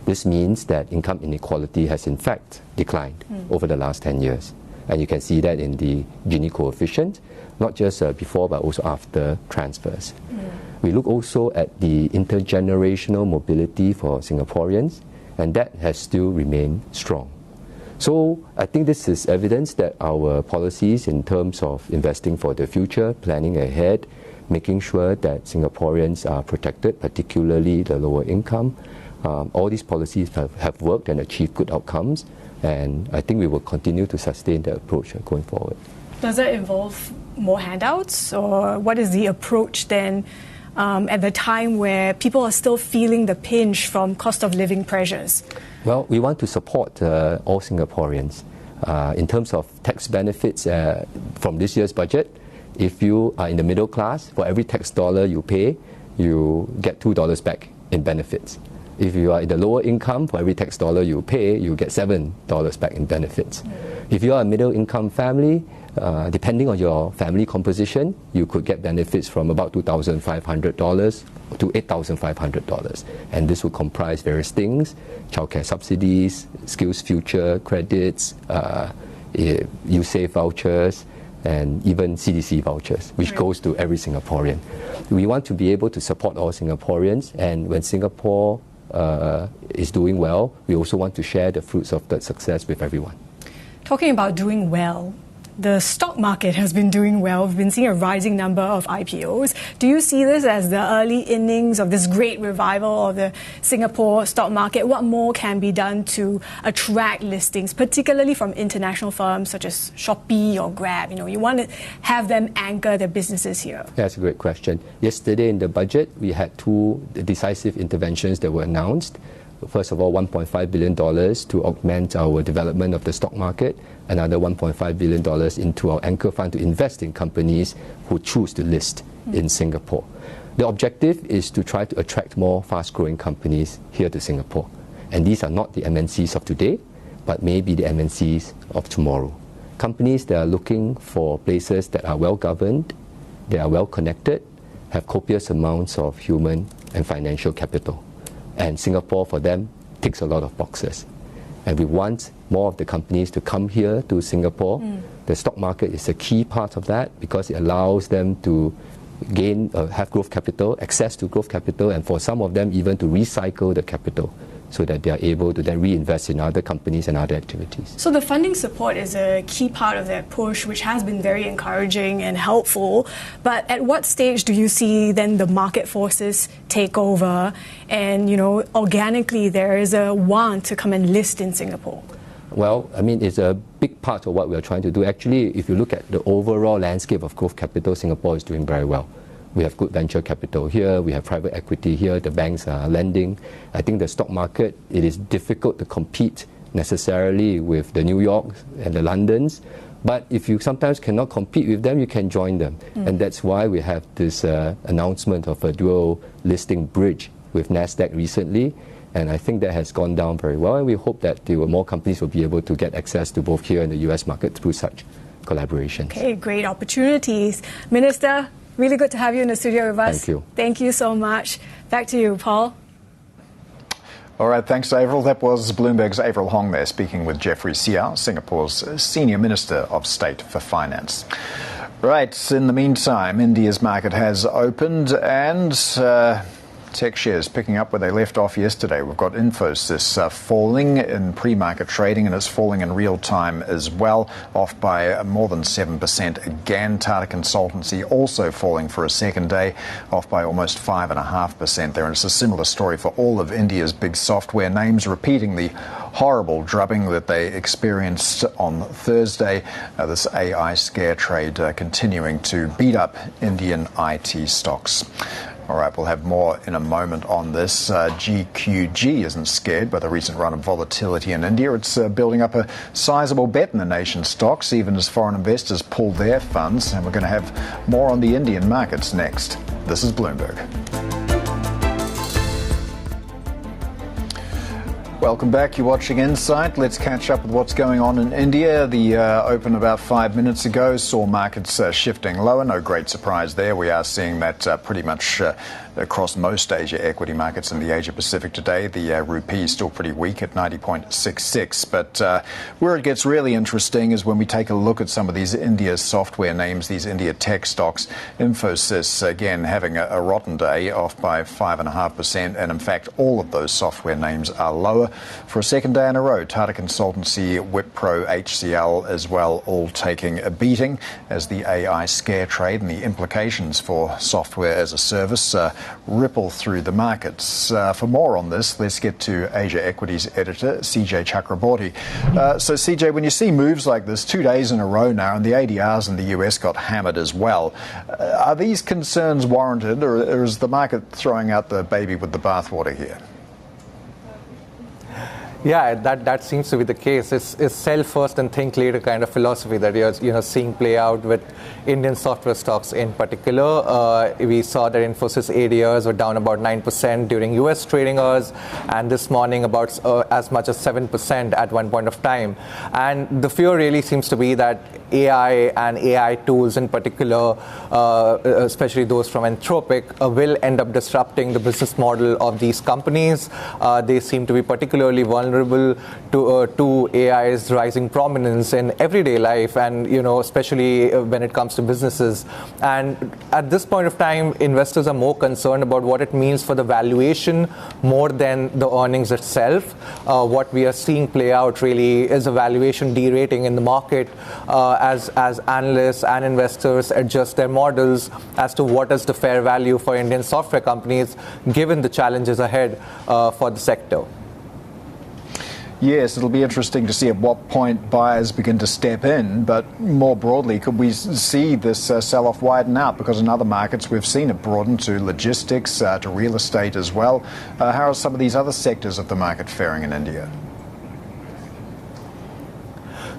This means that income inequality has in fact declined over the last 10 years. And you can see that in the Gini coefficient, not just before but also after transfers. We look also at the intergenerational mobility for Singaporeans, and that has still remained strong. So I think this is evidence that our policies in terms of investing for the future, planning ahead, making sure that Singaporeans are protected, particularly the lower income, all these policies have worked and achieved good outcomes, and I think we will continue to sustain that approach going forward. Does that involve more handouts, or what is the approach then at the time where people are still feeling the pinch from cost of living pressures? Well, we want to support all Singaporeans. In terms of tax benefits from this year's budget, if you are in the middle class, for every tax dollar you pay, you get $2 back in benefits. If you are in the lower income, for every tax dollar you pay, you get $7 back in benefits. If you are a middle income family, depending on your family composition, you could get benefits from about $2,500 to $8,500. And this will comprise various things: childcare subsidies, skills future credits, YouSave vouchers, and even CDC vouchers, which goes to every Singaporean. We want to be able to support all Singaporeans, and when Singapore is doing well, we also want to share the fruits of that success with everyone. Talking about doing well, the stock market has been doing well. We've been seeing a rising number of IPOs. Do you see this as the early innings of this great revival of the Singapore stock market? What more can be done to attract listings, particularly from international firms such as Shopee or Grab? You want to have them anchor their businesses here. That's a great question. Yesterday in the budget, we had two decisive interventions that were announced. First of all, $1.5 billion to augment our development of the stock market, another $1.5 billion into our anchor fund to invest in companies who choose to list in Singapore. The objective is to try to attract more fast-growing companies here to Singapore. And these are not the MNCs of today, but maybe the MNCs of tomorrow. Companies that are looking for places that are well-governed, they are well-connected, have copious amounts of human and financial capital. And Singapore, for them, ticks a lot of boxes. And we want more of the companies to come here to Singapore. The stock market is a key part of that because it allows them to have growth capital, access to growth capital, and for some of them even to recycle the capital so that they are able to then reinvest in other companies and other activities. So the funding support is a key part of that push, which has been very encouraging and helpful. But at what stage do you see then the market forces take over and, organically there is a want to come and list in Singapore? Well, it's a big part of what we're trying to do. Actually, if you look at the overall landscape of growth capital, Singapore is doing very well. We have good venture capital here, we have private equity here, the banks are lending. I think the stock market, it is difficult to compete necessarily with the New Yorks and the Londons, but if you sometimes cannot compete with them, you can join them. And that's why we have this announcement of a dual listing bridge with NASDAQ recently. And I think that has gone down very well, and we hope that more companies will be able to get access to both here and the US market through such collaborations. Okay, great opportunities. Minister, really good to have you in the studio with us. Thank you. Thank you so much. Back to you, Paul. All right, thanks, Avril. That was Bloomberg's Avril Hong there speaking with Jeffrey Siow, Singapore's Senior Minister of State for Finance. Right, in the meantime, India's market has opened and tech shares picking up where they left off yesterday. We've got Infosys falling in pre-market trading, and it's falling in real time as well, off by more than 7% again. Tata Consultancy also falling for a second day, off by almost 5.5% there. And it's a similar story for all of India's big software names, repeating the horrible drubbing that they experienced on Thursday. This AI scare trade continuing to beat up Indian IT stocks. All right, we'll have more in a moment on this. GQG isn't scared by the recent run of volatility in India. It's building up a sizable bet in the nation's stocks, even as foreign investors pull their funds. And we're going to have more on the Indian markets next. This is Bloomberg. Welcome back. You're watching Insight. Let's catch up with what's going on in India. The open about 5 minutes ago saw markets shifting lower. No great surprise there. We are seeing that pretty much across most Asia equity markets in the Asia Pacific today. The rupee is still pretty weak at 90.66. But where it gets really interesting is when we take a look at some of these India software names, these India tech stocks. Infosys, again, having a rotten day, off by 5.5%. And in fact, all of those software names are lower for a second day in a row. Tata Consultancy, Wipro, HCL as well, all taking a beating as the AI scare trade and the implications for software as a service ripple through the markets. For more on this, let's get to Asia Equities editor CJ Chakraborty. So CJ, when you see moves like this 2 days in a row now, and the ADRs in the US got hammered as well, are these concerns warranted, or is the market throwing out the baby with the bathwater here? Yeah, that seems to be the case. It's sell first and think later kind of philosophy that you're seeing play out with Indian software stocks in particular. We saw that Infosys ADRs were down about 9% during US trading hours, and this morning about as much as 7% at one point of time. And the fear really seems to be that AI and AI tools in particular, especially those from Anthropic, will end up disrupting the business model of these companies. They seem to be particularly vulnerable to AI's rising prominence in everyday life, and especially when it comes to businesses. And at this point of time, investors are more concerned about what it means for the valuation more than the earnings itself. What we are seeing play out really is a valuation derating in the market as analysts and investors adjust their models as to what is the fair value for Indian software companies given the challenges ahead for the sector. Yes, it'll be interesting to see at what point buyers begin to step in, but more broadly, could we see this sell-off widen out? Because in other markets, we've seen it broaden to logistics, to real estate as well. How are some of these other sectors of the market faring in India?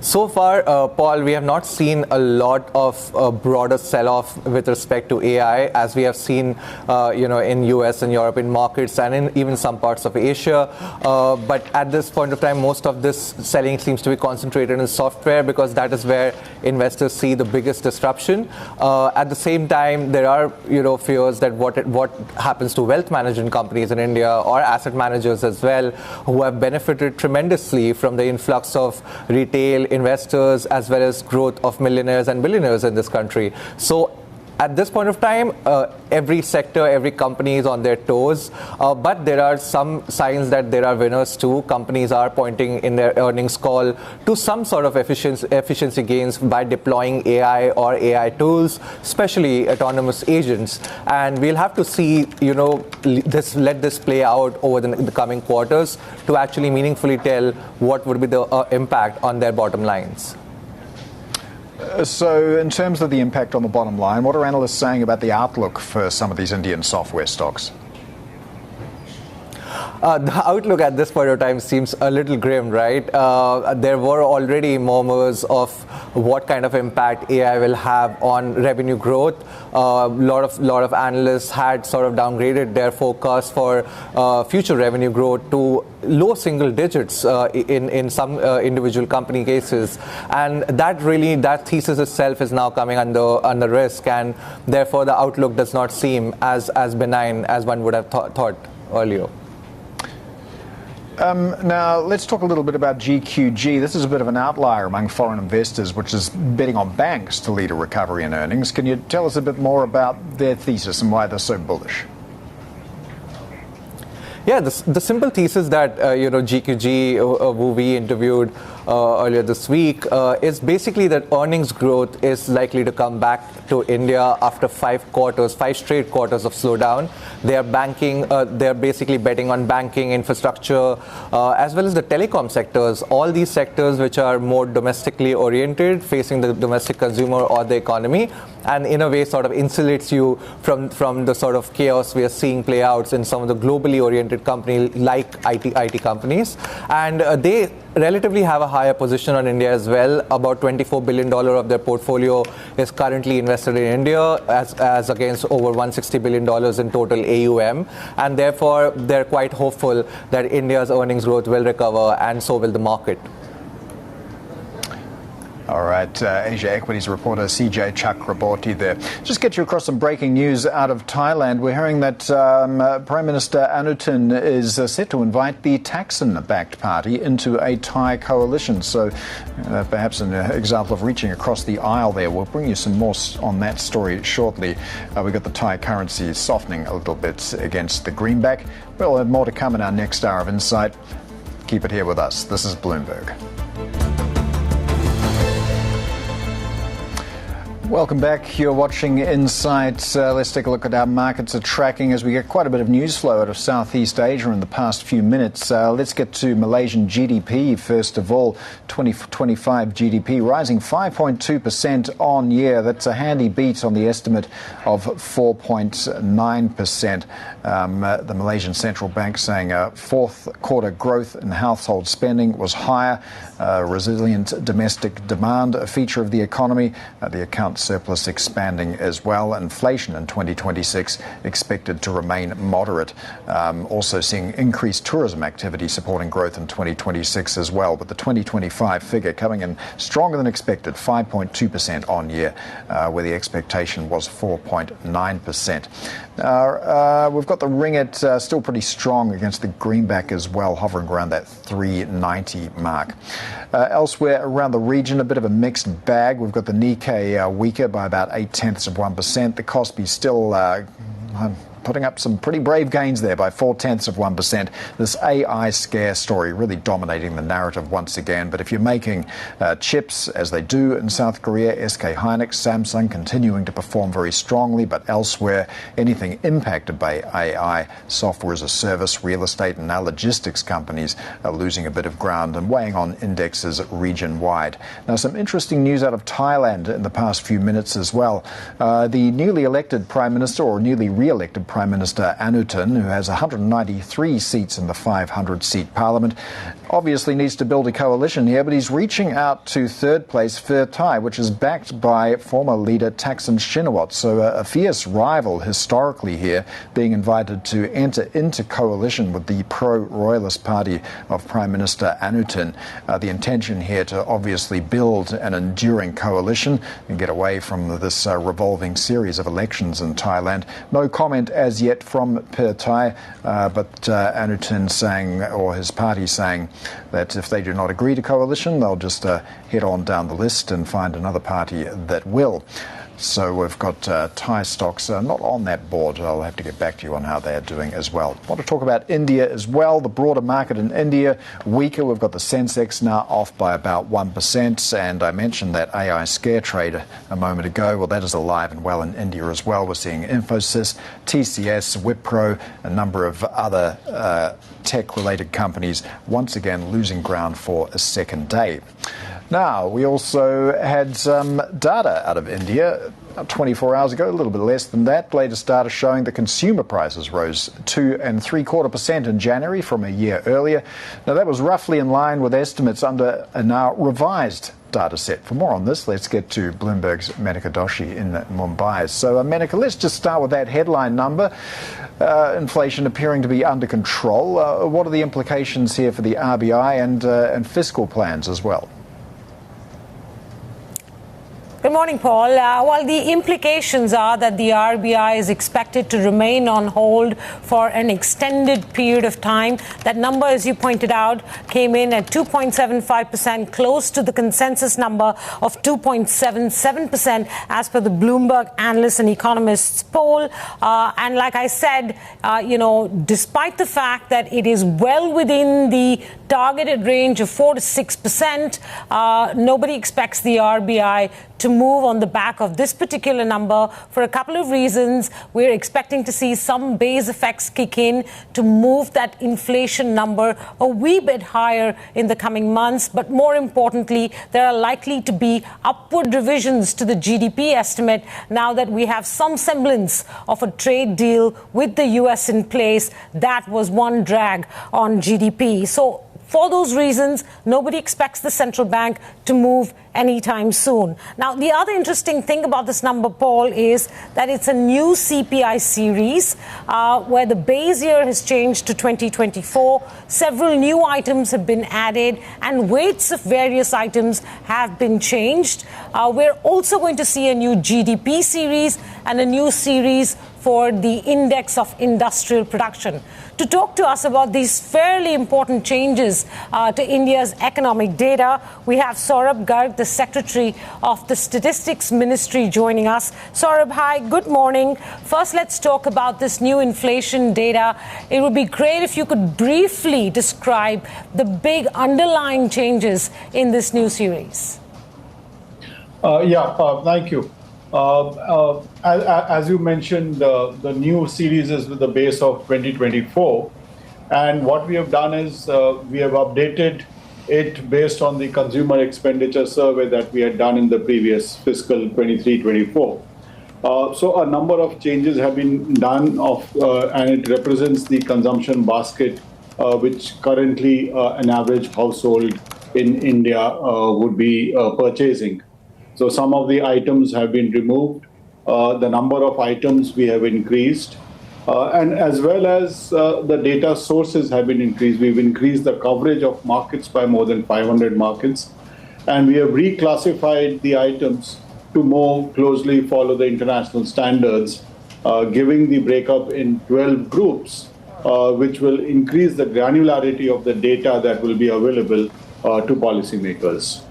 So far, Paul, we have not seen a lot of broader sell-off with respect to AI, as we have seen, in US and European markets and in even some parts of Asia. But at this point of time, most of this selling seems to be concentrated in software because that is where investors see the biggest disruption. At the same time, there are fears that what happens to wealth management companies in India or asset managers as well, who have benefited tremendously from the influx of retail investors as well as growth of millionaires and billionaires in this country. So at this point of time, every sector, every company is on their toes, but there are some signs that there are winners too. Companies are pointing in their earnings call to some sort of efficiency gains by deploying AI or AI tools, especially autonomous agents. And we'll have to see, let this play out over the coming quarters to actually meaningfully tell what would be the impact on their bottom lines. So in terms of the impact on the bottom line, what are analysts saying about the outlook for some of these Indian software stocks? the outlook at this point of time seems a little grim, right? There were already murmurs of what kind of impact AI will have on revenue growth. Lot of analysts had sort of downgraded their forecast for future revenue growth to low single digits in some individual company cases, and that thesis itself is now coming under risk, and therefore the outlook does not seem as benign as one would have thought earlier. Now, let's talk a little bit about GQG. This is a bit of an outlier among foreign investors, which is betting on banks to lead a recovery in earnings. Can you tell us a bit more about their thesis and why they're so bullish? Yeah, the simple thesis that GQG, who we interviewed earlier this week, is basically that earnings growth is likely to come back to India after 5 straight quarters of slowdown. They are they're basically betting on banking, infrastructure, as well as the telecom sectors. All these sectors which are more domestically oriented, facing the domestic consumer or the economy, and in a way sort of insulates you from the sort of chaos we are seeing play out in some of the globally oriented companies like IT companies. And they relatively have a higher position on India as well. About $24 billion of their portfolio is currently invested in India, as against over $160 billion in total AUM. And therefore, they're quite hopeful that India's earnings growth will recover, and so will the market. All right, Asia Equities reporter CJ Chakraborty there. Just get you across some breaking news out of Thailand. We're hearing that Prime Minister Anutin is set to invite the Thaksin-backed party into a Thai coalition. So perhaps an example of reaching across the aisle there. We'll bring you some more on that story shortly. We've got the Thai currency softening a little bit against the greenback. We'll have more to come in our next hour of Insight. Keep it here with us. This is Bloomberg. Welcome back. You're watching Insight. Let's take a look at how markets are tracking as we get quite a bit of news flow out of Southeast Asia in the past few minutes. Let's get to Malaysian GDP first of all. 2025 GDP rising 5.2% on year. That's a handy beat on the estimate of 4.9%. The Malaysian Central Bank saying fourth quarter growth in household spending was higher. Resilient domestic demand, a feature of the economy. The account surplus expanding as well. Inflation in 2026 expected to remain moderate. Also seeing increased tourism activity supporting growth in 2026 as well. But the 2025 figure coming in stronger than expected, 5.2% on year, where the expectation was 4.9%. We've got the ringgit still pretty strong against the greenback as well, hovering around that 390 mark. Elsewhere around the region, a bit of a mixed bag. We've got the Nikkei weaker by about 0.8%. The Kospi still putting up some pretty brave gains there by 0.4%. This AI scare story really dominating the narrative once again. But if you're making chips, as they do in South Korea, SK Hynix, Samsung continuing to perform very strongly. But elsewhere, anything impacted by AI, software as a service, real estate, and now logistics companies are losing a bit of ground and weighing on indexes region-wide. Now, some interesting news out of Thailand in the past few minutes as well. The newly elected Prime Minister, or newly re-elected Prime Minister Anutin, who has 193 seats in the 500-seat parliament, obviously needs to build a coalition here, but he's reaching out to third place Pheu Thai, which is backed by former leader Thaksin Shinawatra. So a fierce rival historically here, being invited to enter into coalition with the pro-royalist party of Prime Minister Anutin. The intention here to obviously build an enduring coalition and get away from this revolving series of elections in Thailand. No comment as yet from Pheu Thai, but Anutin saying, or his party saying, that if they do not agree to coalition, they'll just head on down the list and find another party that will. So we've got Thai stocks not on that board. I'll have to get back to you on how they're doing as well. I want to talk about India as well. The broader market in India weaker. We've got the Sensex now off by about 1%. And I mentioned that AI scare trade a moment ago. Well, that is alive and well in India as well. We're seeing Infosys, TCS, Wipro, a number of other tech-related companies once again losing ground for a second day. Now, we also had some data out of India 24 hours ago, a little bit less than that. Latest data showing the consumer prices rose 2.75% in January from a year earlier. Now, that was roughly in line with estimates under a now revised data set. For more on this, let's get to Bloomberg's Menika Doshi in Mumbai. So, Menika, let's just start with that headline number. Inflation appearing to be under control. What are the implications here for the RBI and fiscal plans as well? Good morning, Paul. Well, the implications are that the RBI is expected to remain on hold for an extended period of time. That number, as you pointed out, came in at 2.75%, close to the consensus number of 2.77% as per the Bloomberg analysts and economists poll. And like I said, despite the fact that it is well within the targeted range of 4 to 6%, nobody expects the RBI to move on the back of this particular number for a couple of reasons. We're expecting to see some base effects kick in to move that inflation number a wee bit higher in the coming months. But more importantly, there are likely to be upward revisions to the GDP estimate now that we have some semblance of a trade deal with the US in place. That was one drag on GDP. So for those reasons, nobody expects the central bank to move anytime soon. Now, the other interesting thing about this number, Paul, is that it's a new CPI series where the base year has changed to 2024. Several new items have been added and weights of various items have been changed. We're also going to see a new GDP series and a new series for the index of industrial production. To talk to us about these fairly important changes to India's economic data, we have Saurabh Garg, the Secretary of the Statistics Ministry, joining us. Saurabh, hi, good morning. First, let's talk about this new inflation data. It would be great if you could briefly describe the big underlying changes in this new series. Thank you. As you mentioned, the new series is with the base of 2024. And what we have done is we have updated it based on the consumer expenditure survey that we had done in the previous fiscal 23-24. So a number of changes have been done and it represents the consumption basket, which currently an average household in India would be purchasing. So some of the items have been removed. The number of items we have increased. And as well as the data sources have been increased. We've increased the coverage of markets by more than 500 markets. And we have reclassified the items to more closely follow the international standards, giving the breakup in 12 groups, which will increase the granularity of the data that will be available to policymakers.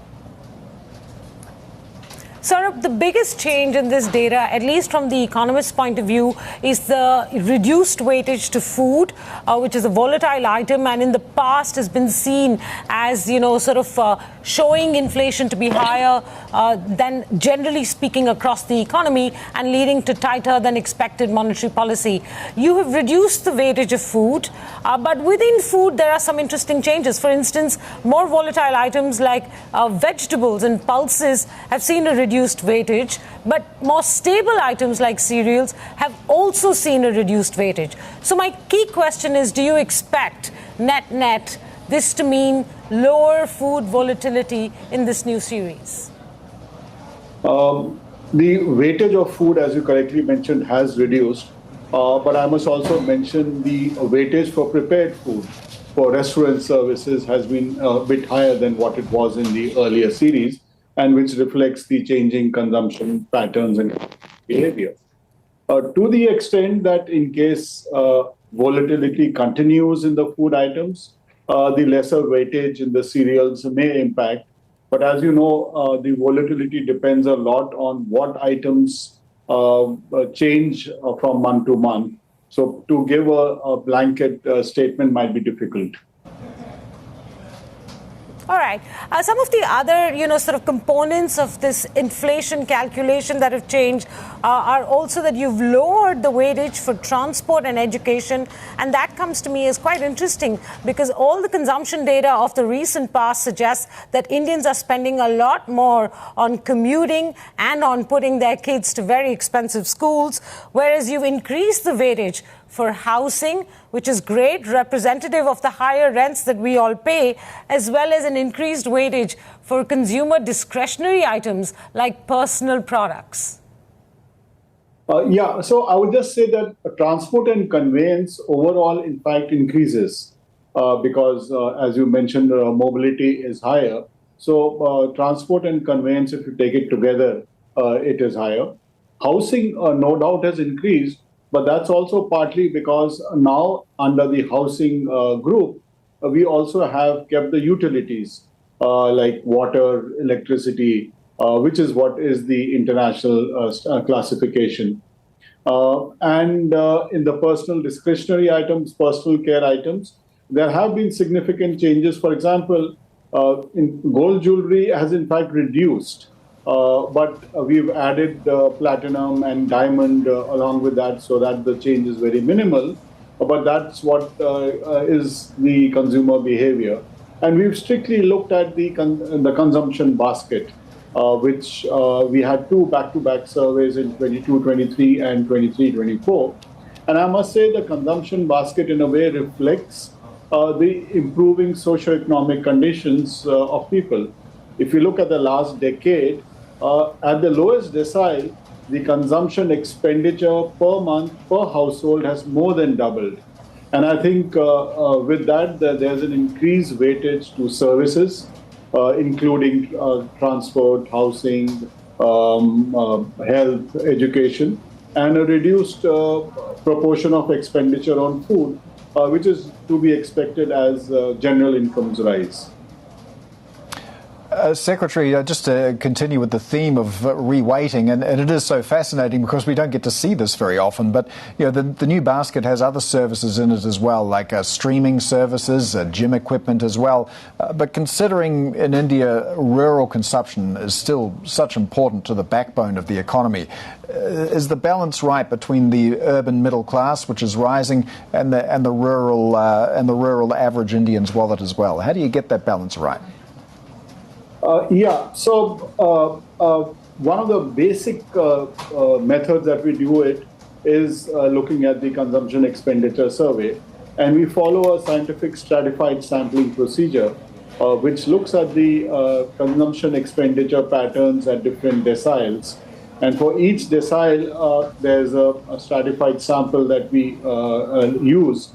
Saurabh, the biggest change in this data, at least from the economist's point of view, is the reduced weightage to food, which is a volatile item and in the past has been seen as, showing inflation to be higher than generally speaking across the economy and leading to tighter than expected monetary policy. You have reduced the weightage of food, but within food, there are some interesting changes. For instance, more volatile items like vegetables and pulses have seen a reduced weightage, but more stable items like cereals have also seen a reduced weightage. So my key question is, do you expect net this to mean lower food volatility in this new series? The weightage of food, as you correctly mentioned, has reduced. But I must also mention the weightage for prepared food for restaurant services has been a bit higher than what it was in the earlier series, and which reflects the changing consumption patterns and behavior. To the extent that in case volatility continues in the food items, the lesser weightage in the cereals may impact. But as you know, the volatility depends a lot on what items change from month to month. So to give a blanket statement might be difficult. All right. Some of the other, components of this inflation calculation that have changed. are also that you've lowered the weightage for transport and education. And that comes to me as quite interesting because all the consumption data of the recent past suggests that Indians are spending a lot more on commuting and on putting their kids to very expensive schools, whereas you've increased the weightage for housing, which is great, representative of the higher rents that we all pay, as well as an increased weightage for consumer discretionary items like personal products. So I would just say that transport and conveyance overall, in fact, increases because, as you mentioned, mobility is higher. So transport and conveyance, if you take it together, it is higher. Housing, no doubt, has increased, but that's also partly because now under the housing group, we also have kept the utilities like water, electricity, which is what is the international classification. And in the personal discretionary items, personal care items, there have been significant changes. For example, in gold jewelry has in fact reduced, but we've added platinum and diamond along with that so that the change is very minimal. But that's what is the consumer behavior. And we've strictly looked at the consumption basket, which we had two back-to-back surveys in 22-23 and 23-24. And I must say the consumption basket in a way reflects the improving socioeconomic conditions of people. If you look at the last decade, at the lowest decile, the consumption expenditure per month per household has more than doubled. And I think with that, there's an increased weightage to services, including transport, housing, health, education, and a reduced proportion of expenditure on food, which is to be expected as general incomes rise. Secretary, just to continue with the theme of reweighting, and it is so fascinating because we don't get to see this very often, but the new basket has other services in it as well, like streaming services, gym equipment as well. But considering in India rural consumption is still such important to the backbone of the economy, is the balance right between the urban middle class, which is rising, and the rural average Indian's wallet as well? How do you get that balance right? So one of the basic methods that we do it is looking at the consumption expenditure survey. And we follow a scientific stratified sampling procedure, which looks at the consumption expenditure patterns at different deciles. And for each decile, there's a stratified sample that we use.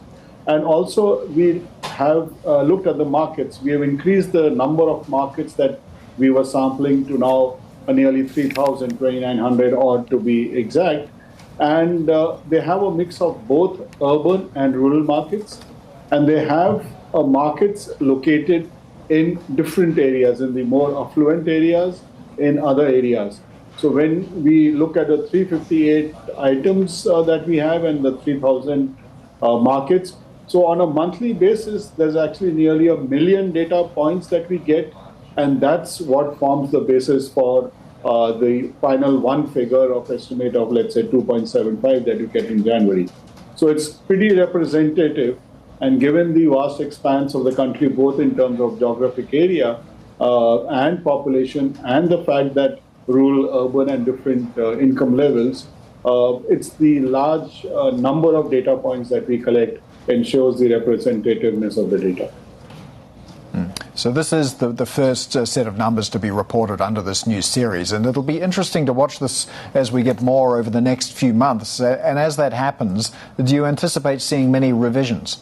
And also, we have looked at the markets. We have increased the number of markets that we were sampling to now nearly 3,000, 2,900 odd to be exact. And they have a mix of both urban and rural markets. And they have markets located in different areas, in the more affluent areas, in other areas. So when we look at the 358 items that we have and the 3,000 markets, so on a monthly basis, there's actually nearly 1 million data points that we get, and that's what forms the basis for the final one figure of estimate of, let's say, 2.75 that you get in January. So it's pretty representative, and given the vast expanse of the country, both in terms of geographic area and population, and the fact that rural, urban, and different income levels, it's the large number of data points that we collect ensures the representativeness of the data. So this is the first set of numbers to be reported under this new series, and it'll be interesting to watch this as we get more over the next few months. And as that happens, do you anticipate seeing many revisions?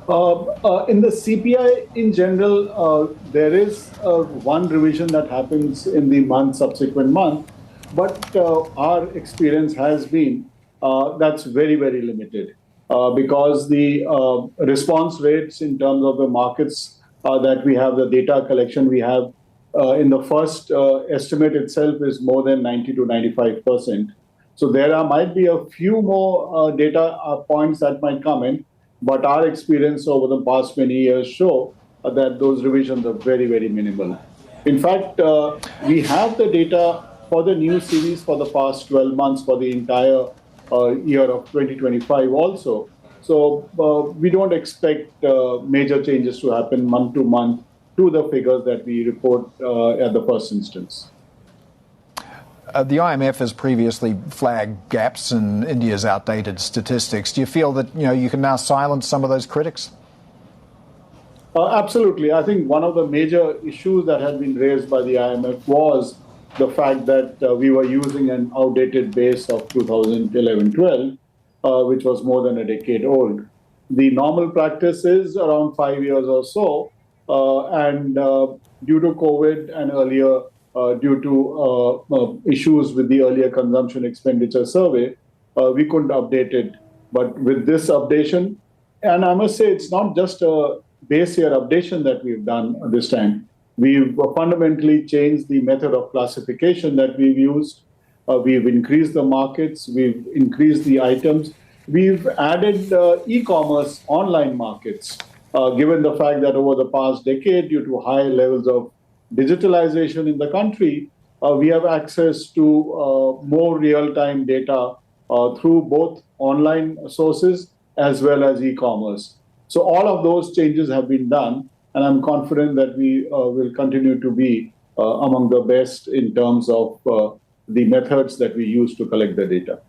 In the CPI in general, there is one revision that happens in the subsequent month, but our experience has been that's very, very limited. Because the response rates in terms of the markets that we have, the data collection we have in the first estimate itself is more than 90 to 95%. So there might be a few more data points that might come in, but our experience over the past many years show that those revisions are very, very minimal. In fact, we have the data for the new series for the past 12 months for the entire year of 2025 also. So we don't expect major changes to happen month to month to the figures that we report at the first instance. The IMF has previously flagged gaps in India's outdated statistics. Do you feel that you can now silence some of those critics? Absolutely. I think one of the major issues that had been raised by the IMF was the fact that we were using an outdated base of 2011-12, which was more than a decade old. The normal practice is around 5 years or so, and due to COVID and earlier due to issues with the earlier consumption expenditure survey, we couldn't update it. But with this updation, and I must say it's not just a base year updation that we've done this time. We've fundamentally changed the method of classification that we've used. We've increased the markets. We've increased the items. We've added e-commerce online markets, given the fact that over the past decade, due to high levels of digitalization in the country, we have access to more real-time data through both online sources as well as e-commerce. So all of those changes have been done, and I'm confident that we will continue to be among the best in terms of the methods that we use to collect the data.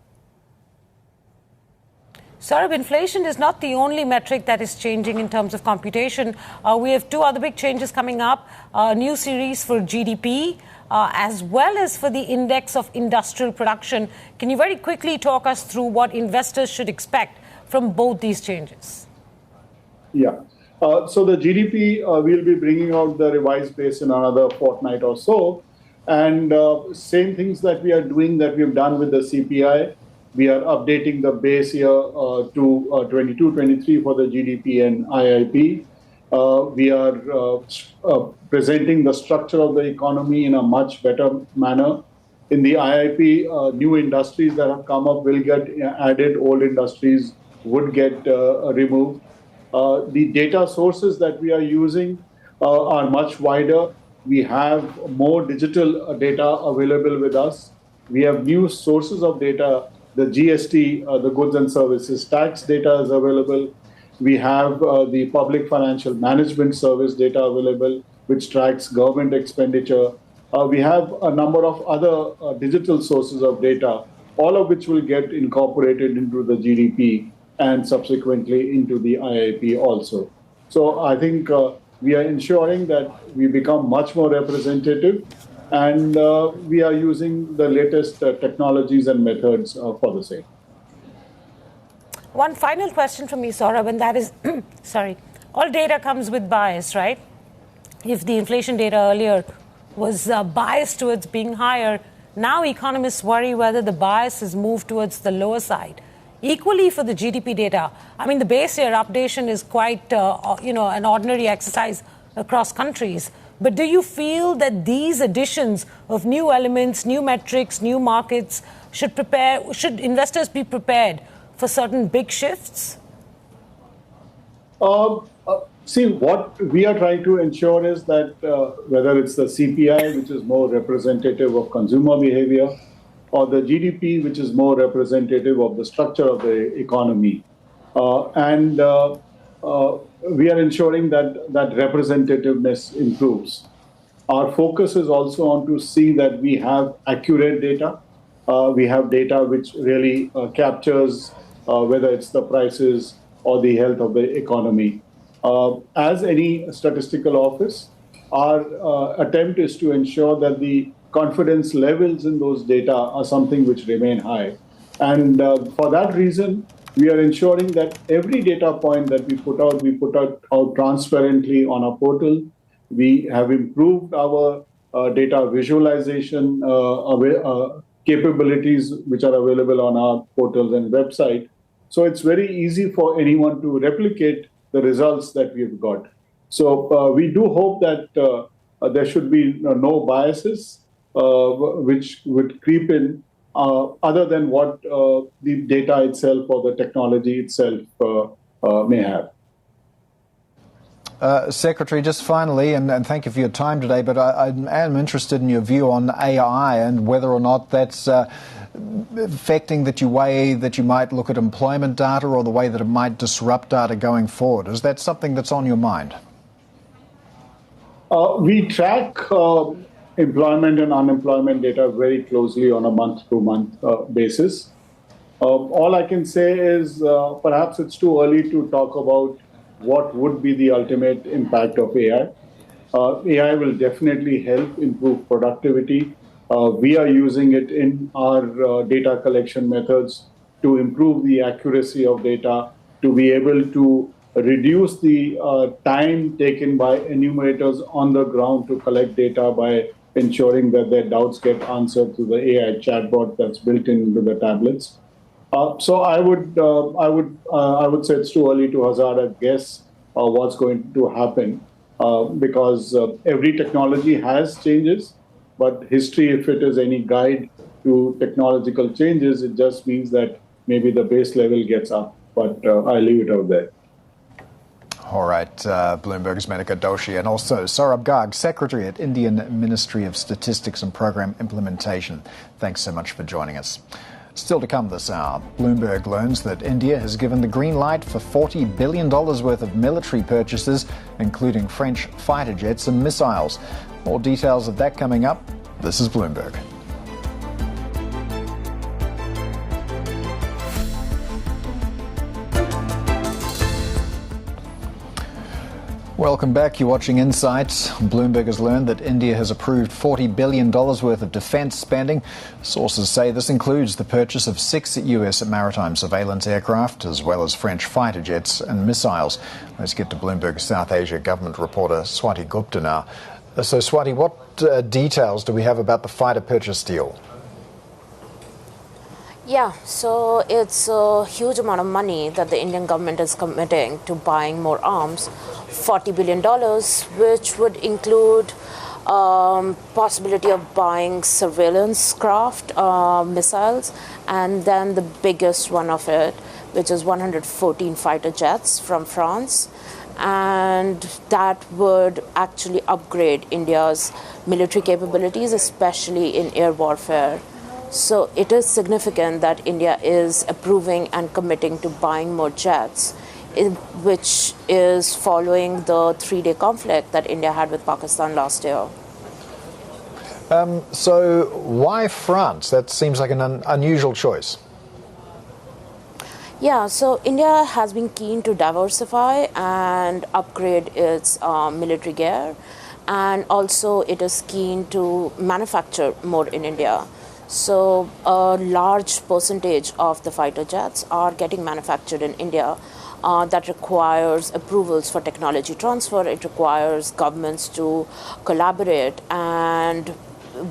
Saurabh, inflation is not the only metric that is changing in terms of computation. We have two other big changes coming up, a new series for GDP, as well as for the index of industrial production. Can you very quickly talk us through what investors should expect from both these changes? Yeah. So the GDP, we'll be bringing out the revised base in another fortnight or so. And same things that we are doing that we've done with the CPI. We are updating the base year to 22-23 for the GDP and IIP. We are presenting the structure of the economy in a much better manner. In the IIP, new industries that have come up will get added, old industries would get removed. The data sources that we are using are much wider. We have more digital data available with us. We have new sources of data. The GST, the goods and services tax data is available. We have the public financial management service data available, which tracks government expenditure. We have a number of other digital sources of data, all of which will get incorporated into the GDP and subsequently into the IIP also. So I think we are ensuring that we become much more representative, and we are using the latest technologies and methods for the same. One final question from me, Saurabh, and that is, sorry, all data comes with bias, right? If the inflation data earlier was biased towards being higher, now economists worry whether the bias has moved towards the lower side. Equally for the GDP data, I mean, the base year updation is quite, an ordinary exercise across countries. But do you feel that these additions of new elements, new metrics, new markets should investors be prepared for certain big shifts? See, what we are trying to ensure is that whether it's the CPI, which is more representative of consumer behavior, or the GDP, which is more representative of the structure of the economy. And we are ensuring that representativeness improves. Our focus is also on to see that we have accurate data. We have data which really captures whether it's the prices or the health of the economy. As any statistical office, our attempt is to ensure that the confidence levels in those data are something which remain high. And for that reason, we are ensuring that every data point that we put out transparently on our portal. We have improved our data visualization capabilities, which are available on our portals and website. So it's very easy for anyone to replicate the results that we've got. So we do hope that there should be no biases which would creep in other than what the data itself or the technology itself may have. Secretary, just finally, and thank you for your time today, but I am interested in your view on AI and whether or not that's affecting that you might look at employment data or the way that it might disrupt data going forward. Is that something that's on your mind? We track employment and unemployment data very closely on a month-to-month basis. All I can say is perhaps it's too early to talk about what would be the ultimate impact of AI. AI will definitely help improve productivity. We are using it in our data collection methods to improve the accuracy of data, to be able to reduce the time taken by enumerators on the ground to collect data by ensuring that their doubts get answered through the AI chatbot that's built into the tablets. So I would say it's too early to hazard a guess what's going to happen because every technology has changes, but history, if it is any guide to technological changes, it just means that maybe the base level gets up. But I leave it out there. All right, Bloomberg's Menika Doshi and also Saurabh Garg, Secretary at Indian Ministry of Statistics and Program Implementation. Thanks so much for joining us. Still to come this hour, Bloomberg learns that India has given the green light for $40 billion worth of military purchases, including French fighter jets and missiles. More details of that coming up. This is Bloomberg. Welcome back. You're watching Insights. Bloomberg has learned that India has approved $40 billion worth of defense spending. Sources say this includes the purchase of 6 US maritime surveillance aircraft, as well as French fighter jets and missiles. Let's get to Bloomberg South Asia government reporter Swati Gupta now. So, Swati, what details do we have about the fighter purchase deal? Yeah, so it's a huge amount of money that the Indian government is committing to buying more arms, $40 billion, which would include possibility of buying surveillance craft, missiles, and then the biggest one of it, which is 114 fighter jets from France. And that would actually upgrade India's military capabilities, especially in air warfare. So it is significant that India is approving and committing to buying more jets, which is following the 3-day conflict that India had with Pakistan last year. So why France? That seems like an unusual choice. Yeah, so India has been keen to diversify and upgrade its military gear, and also it is keen to manufacture more in India. So a large percentage of the fighter jets are getting manufactured in India. That requires approvals for technology transfer. It requires governments to collaborate, and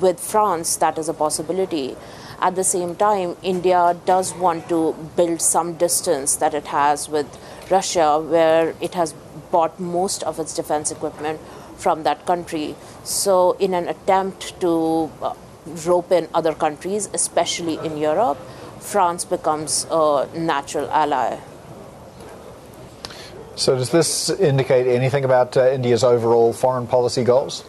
with France, that is a possibility. At the same time, India does want to build some distance that it has with Russia, where it has bought most of its defense equipment from that country. So in an attempt to rope in other countries, especially in Europe, France becomes a natural ally. So does this indicate anything about India's overall foreign policy goals?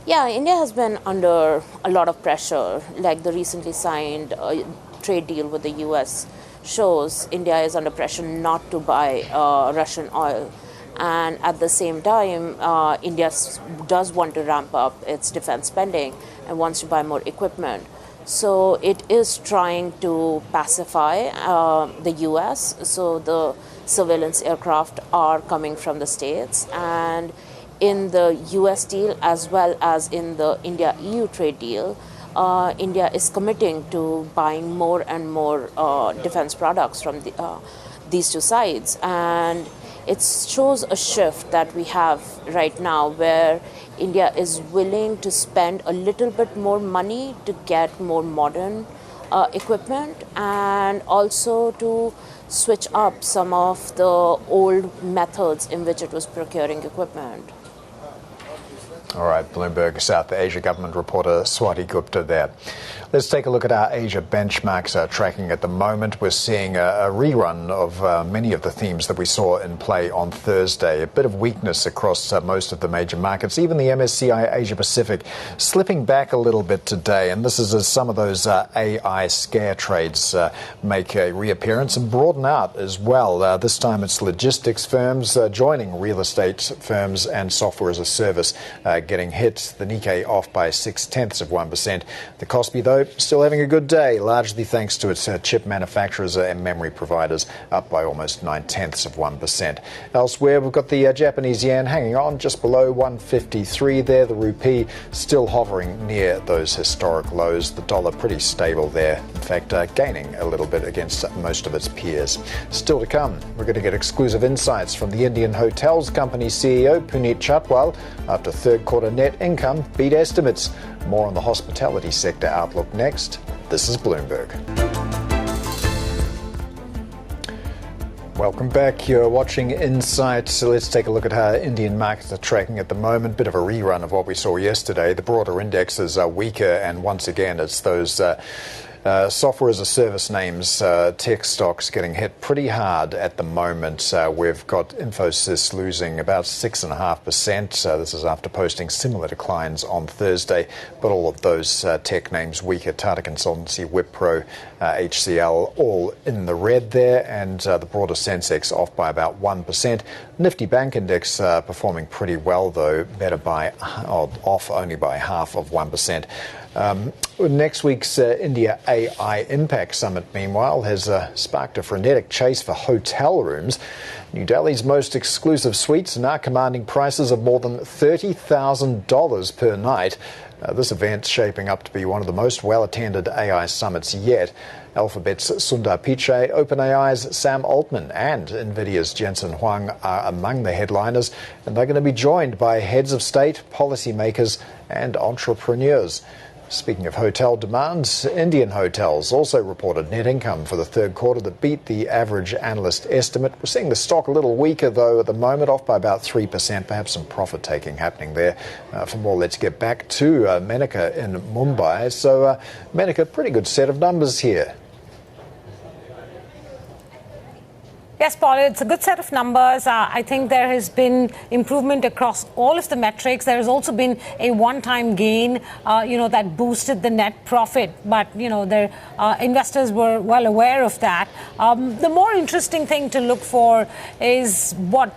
Yeah, India has been under a lot of pressure, like the recently signed trade deal with the US shows India is under pressure not to buy Russian oil. And at the same time, India does want to ramp up its defense spending and wants to buy more equipment. So it is trying to pacify the US. So the surveillance aircraft are coming from the States. And in the US deal, as well as in the India-EU trade deal, India is committing to buying more and more defense products from these two sides. And it shows a shift that we have right now where India is willing to spend a little bit more money to get more modern equipment, and also to switch up some of the old methods in which it was procuring equipment. All right, Bloomberg South Asia government reporter Swati Gupta there. Let's take a look at our Asia benchmarks tracking at the moment. We're seeing a rerun of many of the themes that we saw in play on Thursday. A bit of weakness across most of the major markets. Even the MSCI Asia Pacific slipping back a little bit today. And this is as some of those AI scare trades make a reappearance and broaden out as well. This time it's logistics firms joining real estate firms and software as a service getting hit. The Nikkei off by 0.6%. The Kospi, though, still having a good day, largely thanks to its chip manufacturers and memory providers, up by almost 0.9%. Elsewhere, we've got the Japanese yen hanging on just below 153 there. The rupee still hovering near those historic lows. The dollar pretty stable there. In fact, gaining a little bit against most of its peers. Still to come, we're going to get exclusive insights from the Indian hotels company CEO Puneet Chhatwal after third quarter net income beat estimates. More on the hospitality sector outlook next. This is Bloomberg. Welcome back. You're watching Insight. So let's take a look at how Indian markets are tracking at the moment. Bit of a rerun of what we saw yesterday. The broader indexes are weaker, and once again, it's those software as a service names, tech stocks getting hit pretty hard at the moment. We've got Infosys losing about 6.5%. This is after posting similar declines on Thursday. But all of those tech names weaker. Tata Consultancy, Wipro, IHCL all in the red there. And the broader Sensex off by about 1%. Nifty Bank Index performing pretty well, though, better by off only by 0.5%. Next week's India AI Impact Summit, meanwhile, has sparked a frenetic chase for hotel rooms. New Delhi's most exclusive suites are now commanding prices of more than $30,000 per night. This event's shaping up to be one of the most well-attended AI summits yet. Alphabet's Sundar Pichai, OpenAI's Sam Altman and NVIDIA's Jensen Huang are among the headliners, and they're going to be joined by heads of state, policymakers and entrepreneurs. Speaking of hotel demands, Indian hotels also reported net income for the third quarter that beat the average analyst estimate. We're seeing the stock a little weaker, though, at the moment, off by about 3%. Perhaps some profit-taking happening there. For more, let's get back to Menika in Mumbai. So, Menika, pretty good set of numbers here. Yes, Paul, it's a good set of numbers. I think there has been improvement across all of the metrics. There has also been a one-time gain, that boosted the net profit. But, their investors were well aware of that. The more interesting thing to look for is what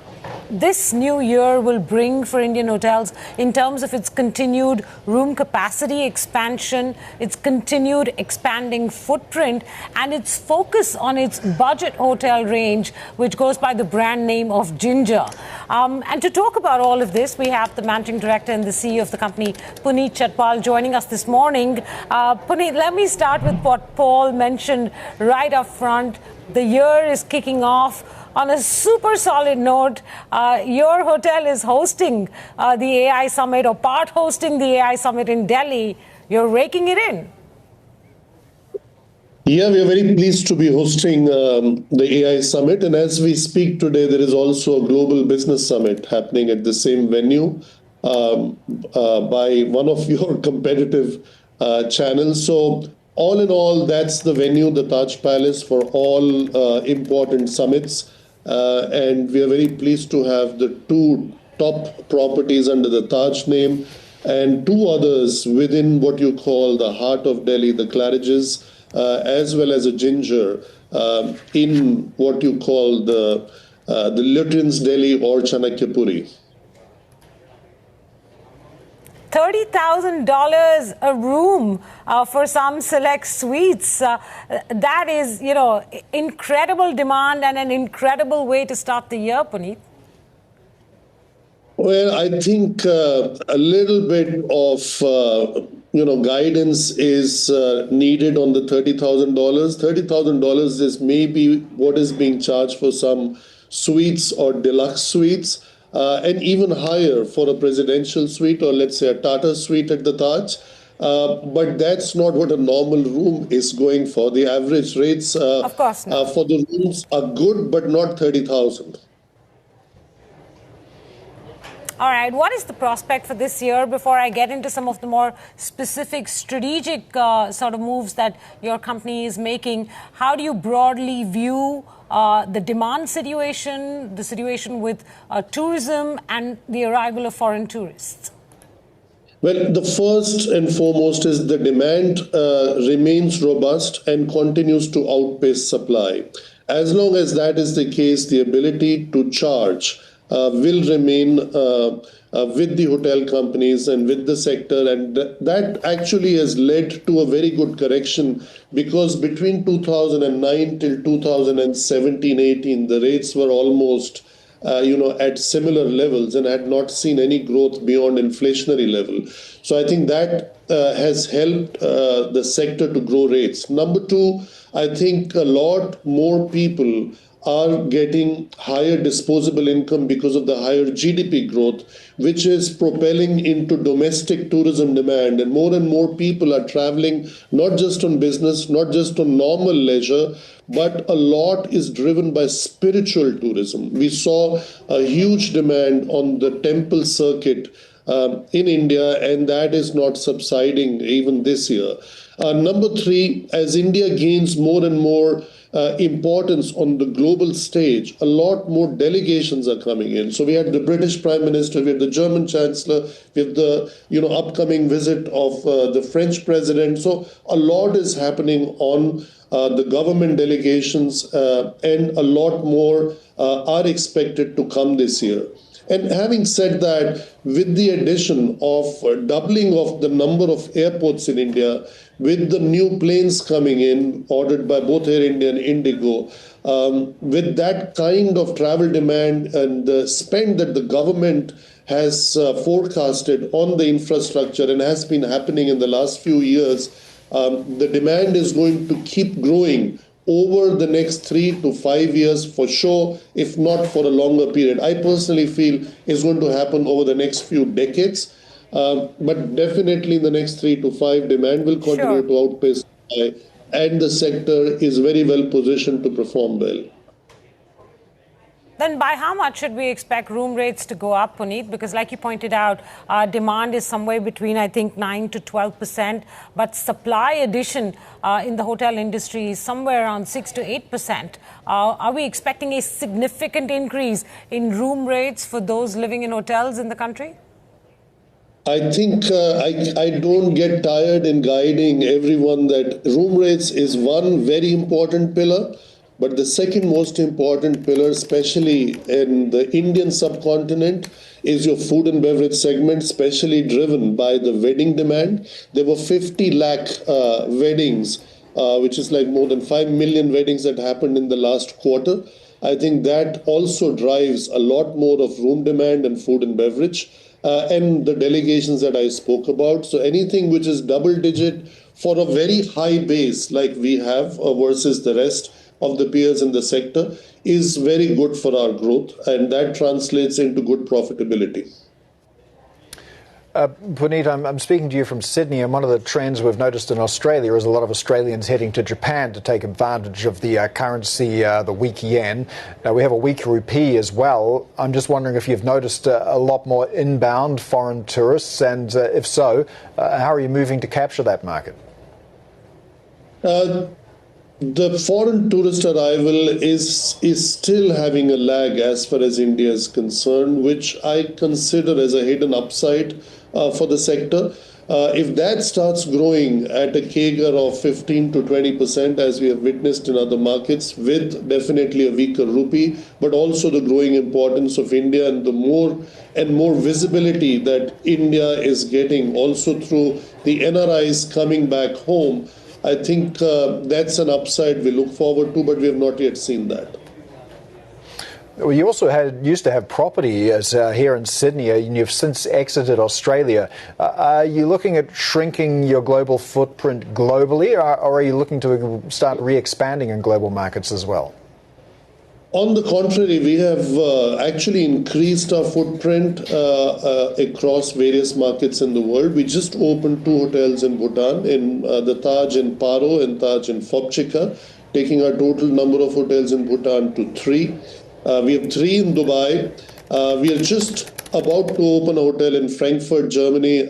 this new year will bring for Indian hotels in terms of its continued room capacity expansion, its continued expanding footprint, and its focus on its budget hotel range, which goes by the brand name of Ginger. And to talk about all of this, we have the managing director and the CEO of the company, Puneet Chhatwal, joining us this morning. Puneet, let me start with what Paul mentioned right up front. The year is kicking off on a super solid note. Your hotel is hosting the AI Summit, or part hosting the AI Summit in Delhi. You're raking it in. Yeah, we are very pleased to be hosting the AI Summit. And as we speak today, there is also a global business summit happening at the same venue by one of your competitive channels. So all in all, that's the venue, the Taj Palace, for all important summits. And we are very pleased to have the two top properties under the Taj name and two others within what you call the heart of Delhi, the Claridges, as well as a Ginger in what you call the Lutyens Delhi or Chanakyapuri. $30,000 a room for some select suites. That is, incredible demand and an incredible way to start the year, Puneet. Well, I think a little bit of guidance is needed on the $30,000. $30,000 is maybe what is being charged for some suites or deluxe suites. And even higher for a presidential suite or let's say a Tata suite at the Taj. But that's not what a normal room is going for. The average rates of course not. For the rooms are good, but not 30,000. All right. What is the prospect for this year before I get into some of the more specific strategic sort of moves that your company is making? How do you broadly view the demand situation, the situation with tourism and the arrival of foreign tourists? Well, the first and foremost is the demand remains robust and continues to outpace supply. As long as that is the case, the ability to charge will remain with the hotel companies and with the sector. And that actually has led to a very good correction, because between 2009 till 2017-18, the rates were almost at similar levels and had not seen any growth beyond inflationary level. So I think that has helped the sector to grow rates. Number two, I think a lot more people are getting higher disposable income because of the higher GDP growth, which is propelling into domestic tourism demand. And more people are traveling, not just on business, not just on normal leisure, but a lot is driven by spiritual tourism. We saw a huge demand on the temple circuit in India, and that is not subsiding even this year. Number three, as India gains more and more importance on the global stage, a lot more delegations are coming in. So we had the British Prime Minister, we had the German Chancellor, we have the upcoming visit of the French President. So a lot is happening on the government delegations, and a lot more are expected to come this year. And having said that, with the addition of doubling of the number of airports in India, with the new planes coming in, ordered by both Air India and Indigo, with that kind of travel demand and the spend that the government has forecasted on the infrastructure and has been happening in the last few years, the demand is going to keep growing over the next 3 to 5 years for sure, if not for a longer period. I personally feel it's going to happen over the next few decades, but definitely in the next 3 to 5, demand will continue to outpace supply, and the sector is very well positioned to perform well. Then by how much should we expect room rates to go up, Puneet? Because like you pointed out, demand is somewhere between, I think, 9 to 12%, but supply addition in the hotel industry is somewhere around 6 to 8%. Are we expecting a significant increase in room rates for those living in hotels in the country? I think I don't get tired in guiding everyone that room rates is one very important pillar. But the second most important pillar, especially in the Indian subcontinent, is your food and beverage segment, especially driven by the wedding demand. There were 50 lakh weddings, which is like more than 5 million weddings that happened in the last quarter. I think that also drives a lot more of room demand and food and beverage, and the delegations that I spoke about. So anything which is double digit for a very high base like we have versus the rest of the peers in the sector is very good for our growth, and that translates into good profitability. Puneet, I'm speaking to you from Sydney, and one of the trends we've noticed in Australia is a lot of Australians heading to Japan to take advantage of the currency, the weak yen. Now, we have a weak rupee as well. I'm just wondering if you've noticed a lot more inbound foreign tourists, and if so, how are you moving to capture that market? The foreign tourist arrival is still having a lag as far as India is concerned, which I consider as a hidden upside for the sector. If that starts growing at a CAGR of 15 to 20%, as we have witnessed in other markets, with definitely a weaker rupee, but also the growing importance of India and the more and more visibility that India is getting also through the NRIs coming back home, I think that's an upside we look forward to, but we have not yet seen that. Well, you also used to have property as here in Sydney, and you've since exited Australia. Are you looking at shrinking your global footprint globally, or are you looking to start re-expanding in global markets as well? On the contrary, we have actually increased our footprint across various markets in the world. We just opened 2 hotels in Bhutan, in the Taj in Paro and Taj in Phobchika, taking our total number of hotels in Bhutan to 3. We have 3 in Dubai. We are just about to open a hotel in Frankfurt, Germany,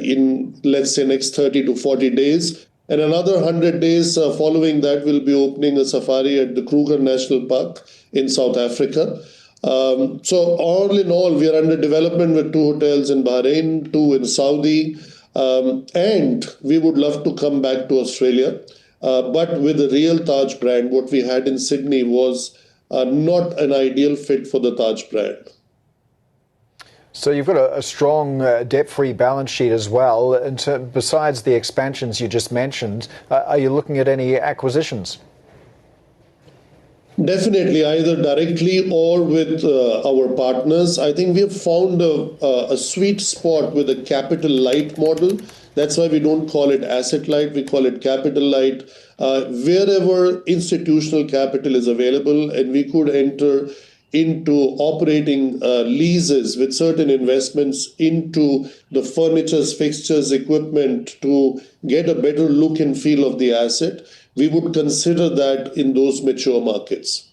in, let's say, next 30 to 40 days. And another 100 days following that, we'll be opening a safari at the Kruger National Park in South Africa. So all in all, we are under development with 2 hotels in Bahrain, 2 in Saudi, and we would love to come back to Australia. But with the real Taj brand, what we had in Sydney was not an ideal fit for the Taj brand. So you've got a strong debt-free balance sheet as well. And besides the expansions you just mentioned, are you looking at any acquisitions? Definitely, either directly or with our partners. I think we have found a sweet spot with a capital light model. That's why we don't call it asset light, we call it capital light. Wherever institutional capital is available and we could enter into operating leases with certain investments into the furnitures, fixtures, equipment to get a better look and feel of the asset, we would consider that in those mature markets.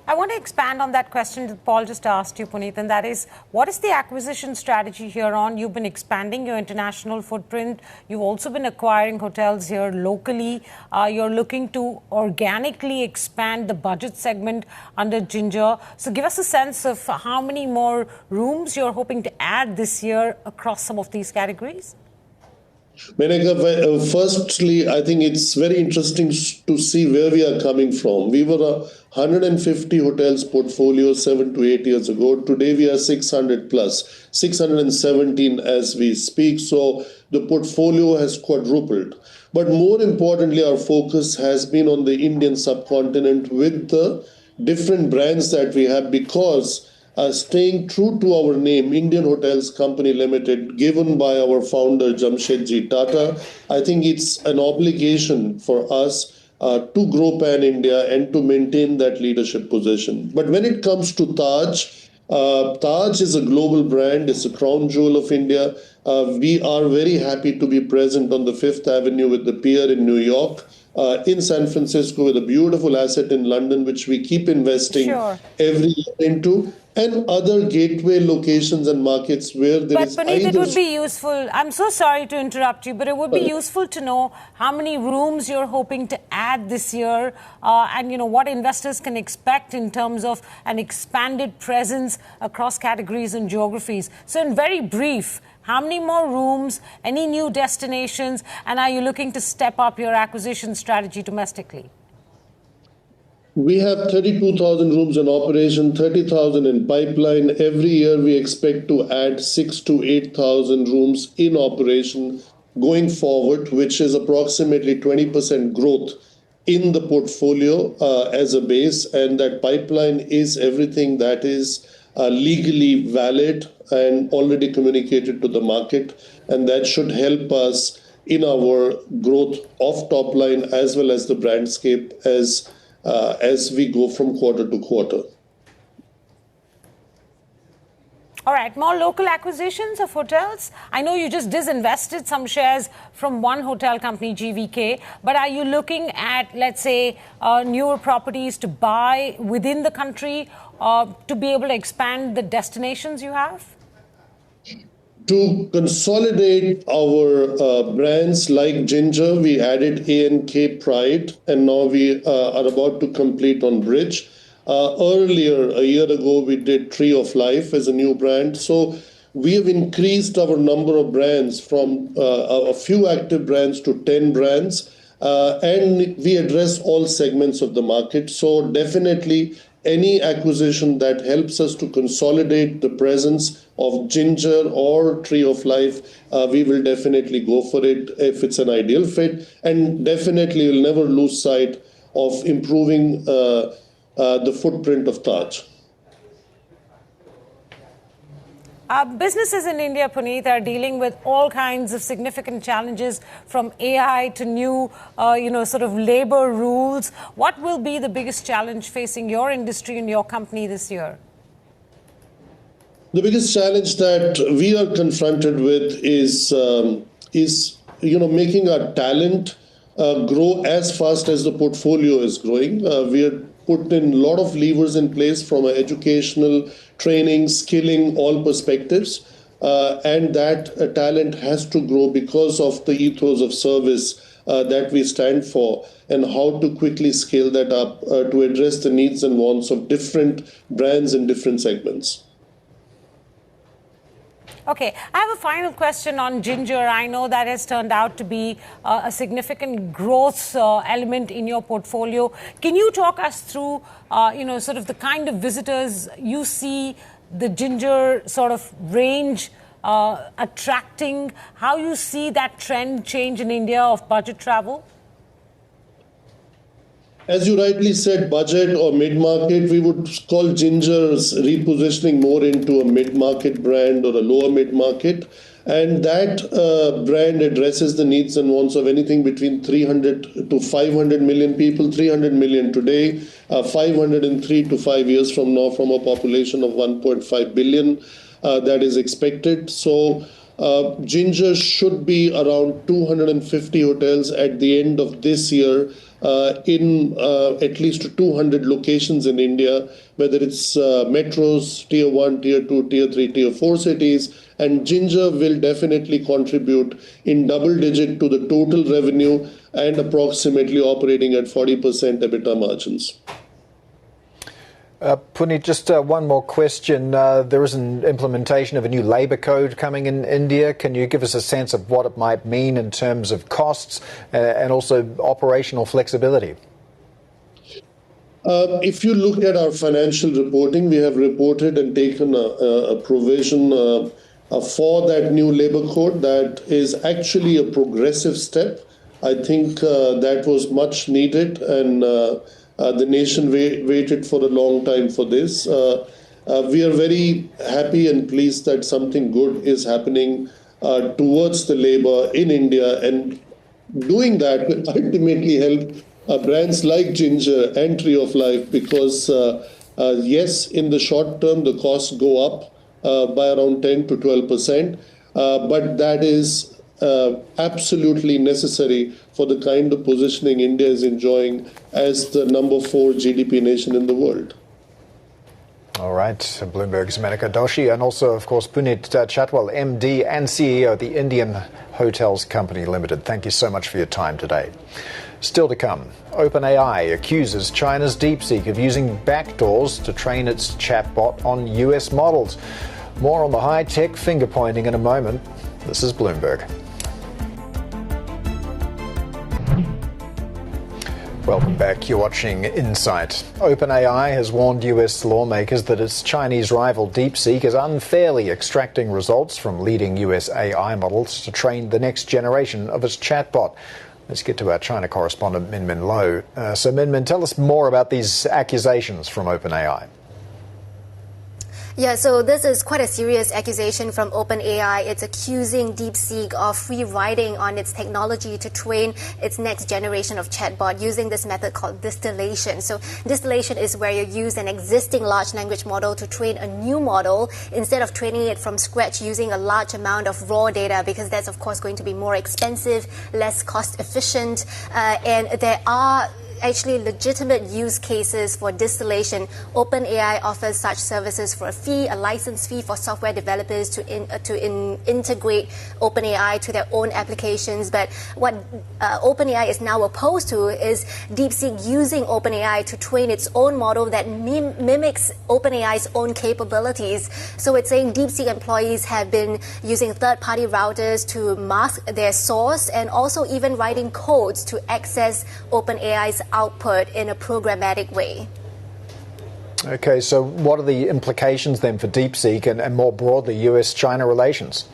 I want to expand on that question that Paul just asked you, Puneet, and that is, what is the acquisition strategy here on? You've been expanding your international footprint. You've also been acquiring hotels here locally. You're looking to organically expand the budget segment under Ginger. So give us a sense of how many more rooms you're hoping to add this year across some of these categories. Menaka, firstly, I think it's very interesting to see where we are coming from. We were a 150 hotels portfolio 7 to 8 years ago. Today we are 600 plus, 617 as we speak. So the portfolio has quadrupled. But more importantly, our focus has been on the Indian subcontinent with the different brands that we have, because staying true to our name, Indian Hotels Company Limited, given by our founder Jamshedji Tata, I think it's an obligation for us to grow pan-India and to maintain that leadership position. But when it comes to Taj, Taj is a global brand, it's a crown jewel of India. We are very happy to be present on the Fifth Avenue with the pier in New York, in San Francisco with a beautiful asset in London, which we keep investing every year into, and other gateway locations and markets where there is. But Puneet, it would be useful. I'm so sorry to interrupt you, but it would be useful to know how many rooms you're hoping to add this year, and what investors can expect in terms of an expanded presence across categories and geographies. So, in very brief, how many more rooms, any new destinations, and are you looking to step up your acquisition strategy domestically? We have 32,000 rooms in operation, 30,000 in pipeline. Every year we expect to add 6,000 to 8,000 rooms in operation going forward, which is approximately 20% growth in the portfolio as a base. And that pipeline is everything that is legally valid and already communicated to the market. And that should help us in our growth of top line as well as the brandscape as we go from quarter to quarter. All right, more local acquisitions of hotels. I know you just disinvested some shares from one hotel company, GVK, but are you looking at, let's say, newer properties to buy within the country to be able to expand the destinations you have? To consolidate our brands like Ginger, we added A&K Pride, and now we are about to complete on Bridge. Earlier, a year ago, we did Tree of Life as a new brand. So we have increased our number of brands from a few active brands to 10 brands, and we address all segments of the market. So definitely any acquisition that helps us to consolidate the presence of Ginger or Tree of Life, we will definitely go for it if it's an ideal fit. And definitely we'll never lose sight of improving the footprint of Taj. Businesses in India, Puneet, are dealing with all kinds of significant challenges, from AI to new, sort of labor rules. What will be the biggest challenge facing your industry and your company this year? The biggest challenge that we are confronted with is making our talent grow as fast as the portfolio is growing. We are put in a lot of levers in place from an educational, training, skilling, all perspectives. And that talent has to grow because of the ethos of service that we stand for, and how to quickly scale that up to address the needs and wants of different brands in different segments. Okay, I have a final question on Ginger. I know that has turned out to be a significant growth element in your portfolio. Can you talk us through, sort of the kind of visitors you see the Ginger sort of range attracting, how you see that trend change in India of budget travel? As you rightly said, budget or mid-market, we would call Ginger's repositioning more into a mid-market brand or a lower mid-market. And that brand addresses the needs and wants of anything between 300 to 500 million people, 300 million today, 500 in 3 to 5 years from now, from a population of 1.5 billion that is expected. So Ginger should be around 250 hotels at the end of this year in at least 200 locations in India, whether it's metros, tier 1, tier 2, tier 3, tier 4 cities. And Ginger will definitely contribute in double digit to the total revenue and approximately operating at 40% EBITDA margins. Puneet, just one more question. There is an implementation of a new labour code coming in India. Can you give us a sense of what it might mean in terms of costs and also operational flexibility? If you look at our financial reporting, we have reported and taken a provision for that new labour code that is actually a progressive step. I think that was much needed, and the nation waited for a long time for this. We are very happy and pleased that something good is happening towards the labour in India, and doing that will ultimately help brands like Ginger and Tree of Life, because yes, in the short term, the costs go up by around 10 to 12%, but that is absolutely necessary for the kind of positioning India is enjoying as the number 4 GDP nation in the world. All right. Bloomberg's Manika Doshi, and also, of course, Puneet Chhatwal, MD and CEO of the Indian Hotels Company Limited. Thank you so much for your time today. Still to come, OpenAI accuses China's DeepSeek of using backdoors to train its chatbot on US models. More on the high-tech finger-pointing in a moment. This is Bloomberg. Welcome back. You're watching Insight. OpenAI has warned US lawmakers that its Chinese rival DeepSeek is unfairly extracting results from leading US AI models to train the next generation of its chatbot. Let's get to our China correspondent, Min Lo. So, Min, tell us more about these accusations from OpenAI. Yeah, so this is quite a serious accusation from OpenAI. It's accusing DeepSeek of free riding on its technology to train its next generation of chatbot using this method called distillation. So distillation is where you use an existing large language model to train a new model instead of training it from scratch using a large amount of raw data, because that's, of course, going to be more expensive, less cost efficient, and there are actually legitimate use cases for distillation. OpenAI offers such services for a fee, a license fee for software developers to integrate OpenAI to their own applications. But what OpenAI is now opposed to is DeepSeek using OpenAI to train its own model that mimics OpenAI's own capabilities. So it's saying DeepSeek employees have been using third-party routers to mask their source, and also even writing codes to access OpenAI's output in a programmatic way. Okay, so what are the implications then for DeepSeek and more broadly US-China relations?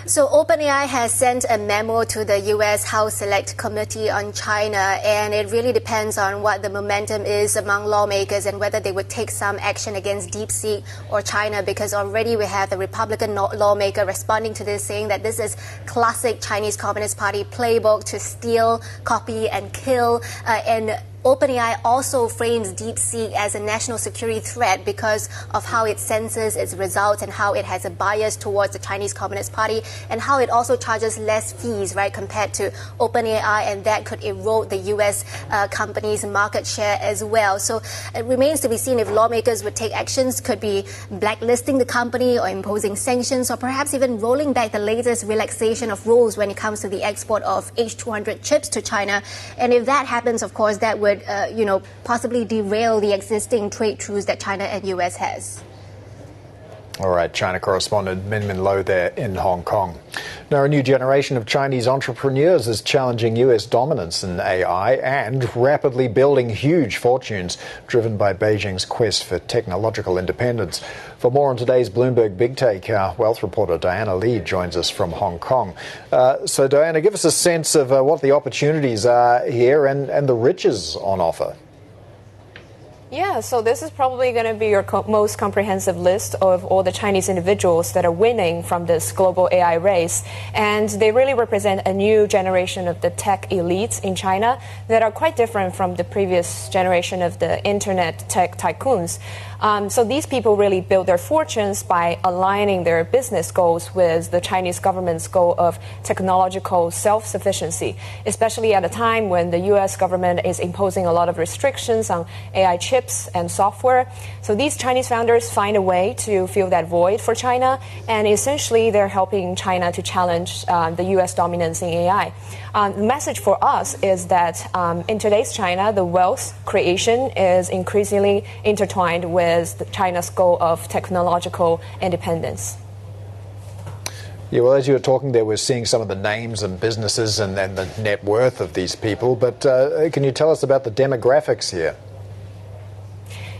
So OpenAI has sent a memo to the U.S. House Select Committee on China, and it really depends on what the momentum is among lawmakers and whether they would take some action against DeepSeek or China, because already we have the Republican lawmaker responding to this, saying that this is classic Chinese Communist Party playbook to steal, copy, and kill. And OpenAI also frames DeepSeek as a national security threat because of how it censors its results and how it has a bias towards the Chinese Communist Party and how it also charges less fees, right, compared to OpenAI, and that could erode the U.S. Company's market share as well. So it remains to be seen if lawmakers would take actions, could be blacklisting the company or imposing sanctions or perhaps even rolling back the latest relaxation of rules when it comes to the export of H200 chips to China. And if that happens, of course, that would possibly derail the existing trade truce that China and U.S. has. All right, China correspondent Min Min Lo there in Hong Kong. Now, a new generation of Chinese entrepreneurs is challenging U.S. dominance in AI and rapidly building huge fortunes driven by Beijing's quest for technological independence. For more on today's Bloomberg Big Take, our wealth reporter Diana Lee joins us from Hong Kong. So, Diana, give us a sense of what the opportunities are here and the riches on offer. Yeah, so this is probably going to be your most comprehensive list of all the Chinese individuals that are winning from this global AI race. And they really represent a new generation of the tech elites in China that are quite different from the previous generation of the internet tech tycoons. So these people really build their fortunes by aligning their business goals with the Chinese government's goal of technological self-sufficiency, especially at a time when the U.S. government is imposing a lot of restrictions on AI chips and software. So these Chinese founders find a way to fill that void for China, and essentially they're helping China to challenge the U.S. dominance in AI. The message for us is that in today's China, the wealth creation is increasingly intertwined with China's goal of technological independence. Yeah, well, as you were talking there, we're seeing some of the names and businesses and the net worth of these people, but can you tell us about the demographics here?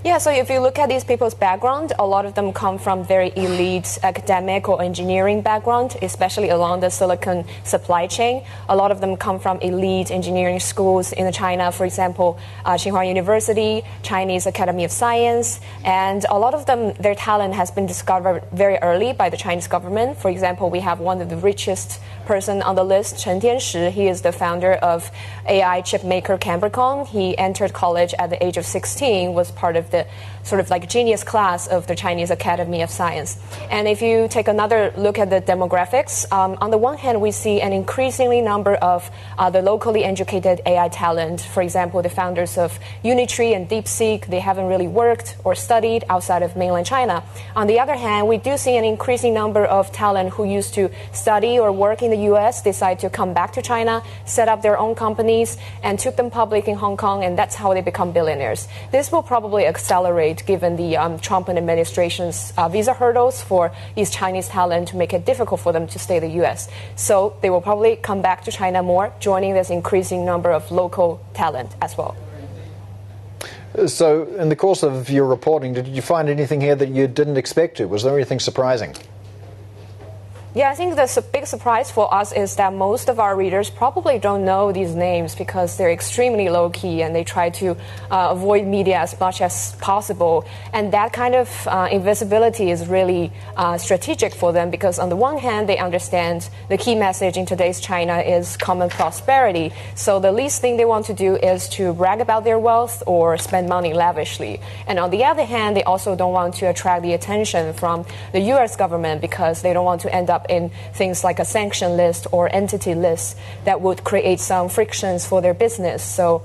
Yeah, so if you look at these people's background, a lot of them come from very elite academic or engineering background, especially along the silicon supply chain. A lot of them come from elite engineering schools in China, for example, Tsinghua University, Chinese Academy of Science, and a lot of them, their talent has been discovered very early by the Chinese government. For example, we have one of the richest person on the list, Chen Tianshi. He is the founder of AI chip maker Cambricon. He entered college at the age of 16, was part of the sort of like genius class of the Chinese Academy of Science. And if you take another look at the demographics, on the one hand, we see an increasingly number of the locally educated AI talent. For example, the founders of Unitree and DeepSeek, they haven't really worked or studied outside of mainland China. On the other hand, we do see an increasing number of talent who used to study or work in the US decide to come back to China, set up their own companies, and took them public in Hong Kong, and that's how they become billionaires. This will probably accelerate given the Trump administration's visa hurdles for these Chinese talent to make it difficult for them to stay in the US. So they will probably come back to China more, joining this increasing number of local talent as well. So in the course of your reporting, did you find anything here that you didn't expect to? Was there anything surprising? Yeah, I think the big surprise for us is that most of our readers probably don't know these names because they're extremely low-key and they try to avoid media as much as possible. And that kind of invisibility is really strategic for them because on the one hand, they understand the key message in today's China is common prosperity. So the least thing they want to do is to brag about their wealth or spend money lavishly. And on the other hand, they also don't want to attract the attention from the U.S. government because they don't want to end up in things like a sanction list or entity list that would create some frictions for their business. So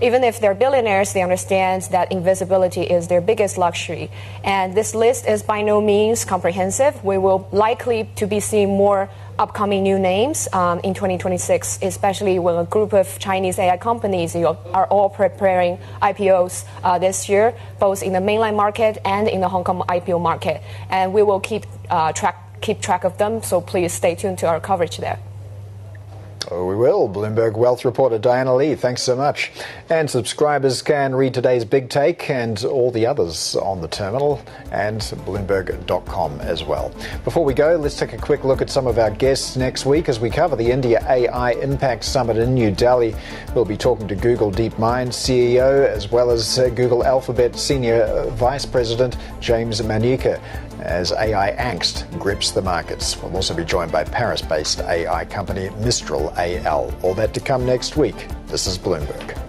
even if they're billionaires, they understand that invisibility is their biggest luxury. And this list is by no means comprehensive. We will likely to be seeing more upcoming new names in 2026, especially when a group of Chinese AI companies are all preparing IPOs this year, both in the mainland market and in the Hong Kong IPO market. And we will keep track of them, so please stay tuned to our coverage there. Oh, we will. Bloomberg wealth reporter Diana Lee, thanks so much. And subscribers can read today's Big Take and all the others on the terminal and Bloomberg.com as well. Before we go, let's take a quick look at some of our guests next week as we cover the India AI Impact Summit in New Delhi. We'll be talking to Google DeepMind CEO as well as Google Alphabet Senior Vice President James Manuka as AI angst grips the markets. We'll also be joined by Paris-based AI company Mistral AL. All that to come next week. This is Bloomberg.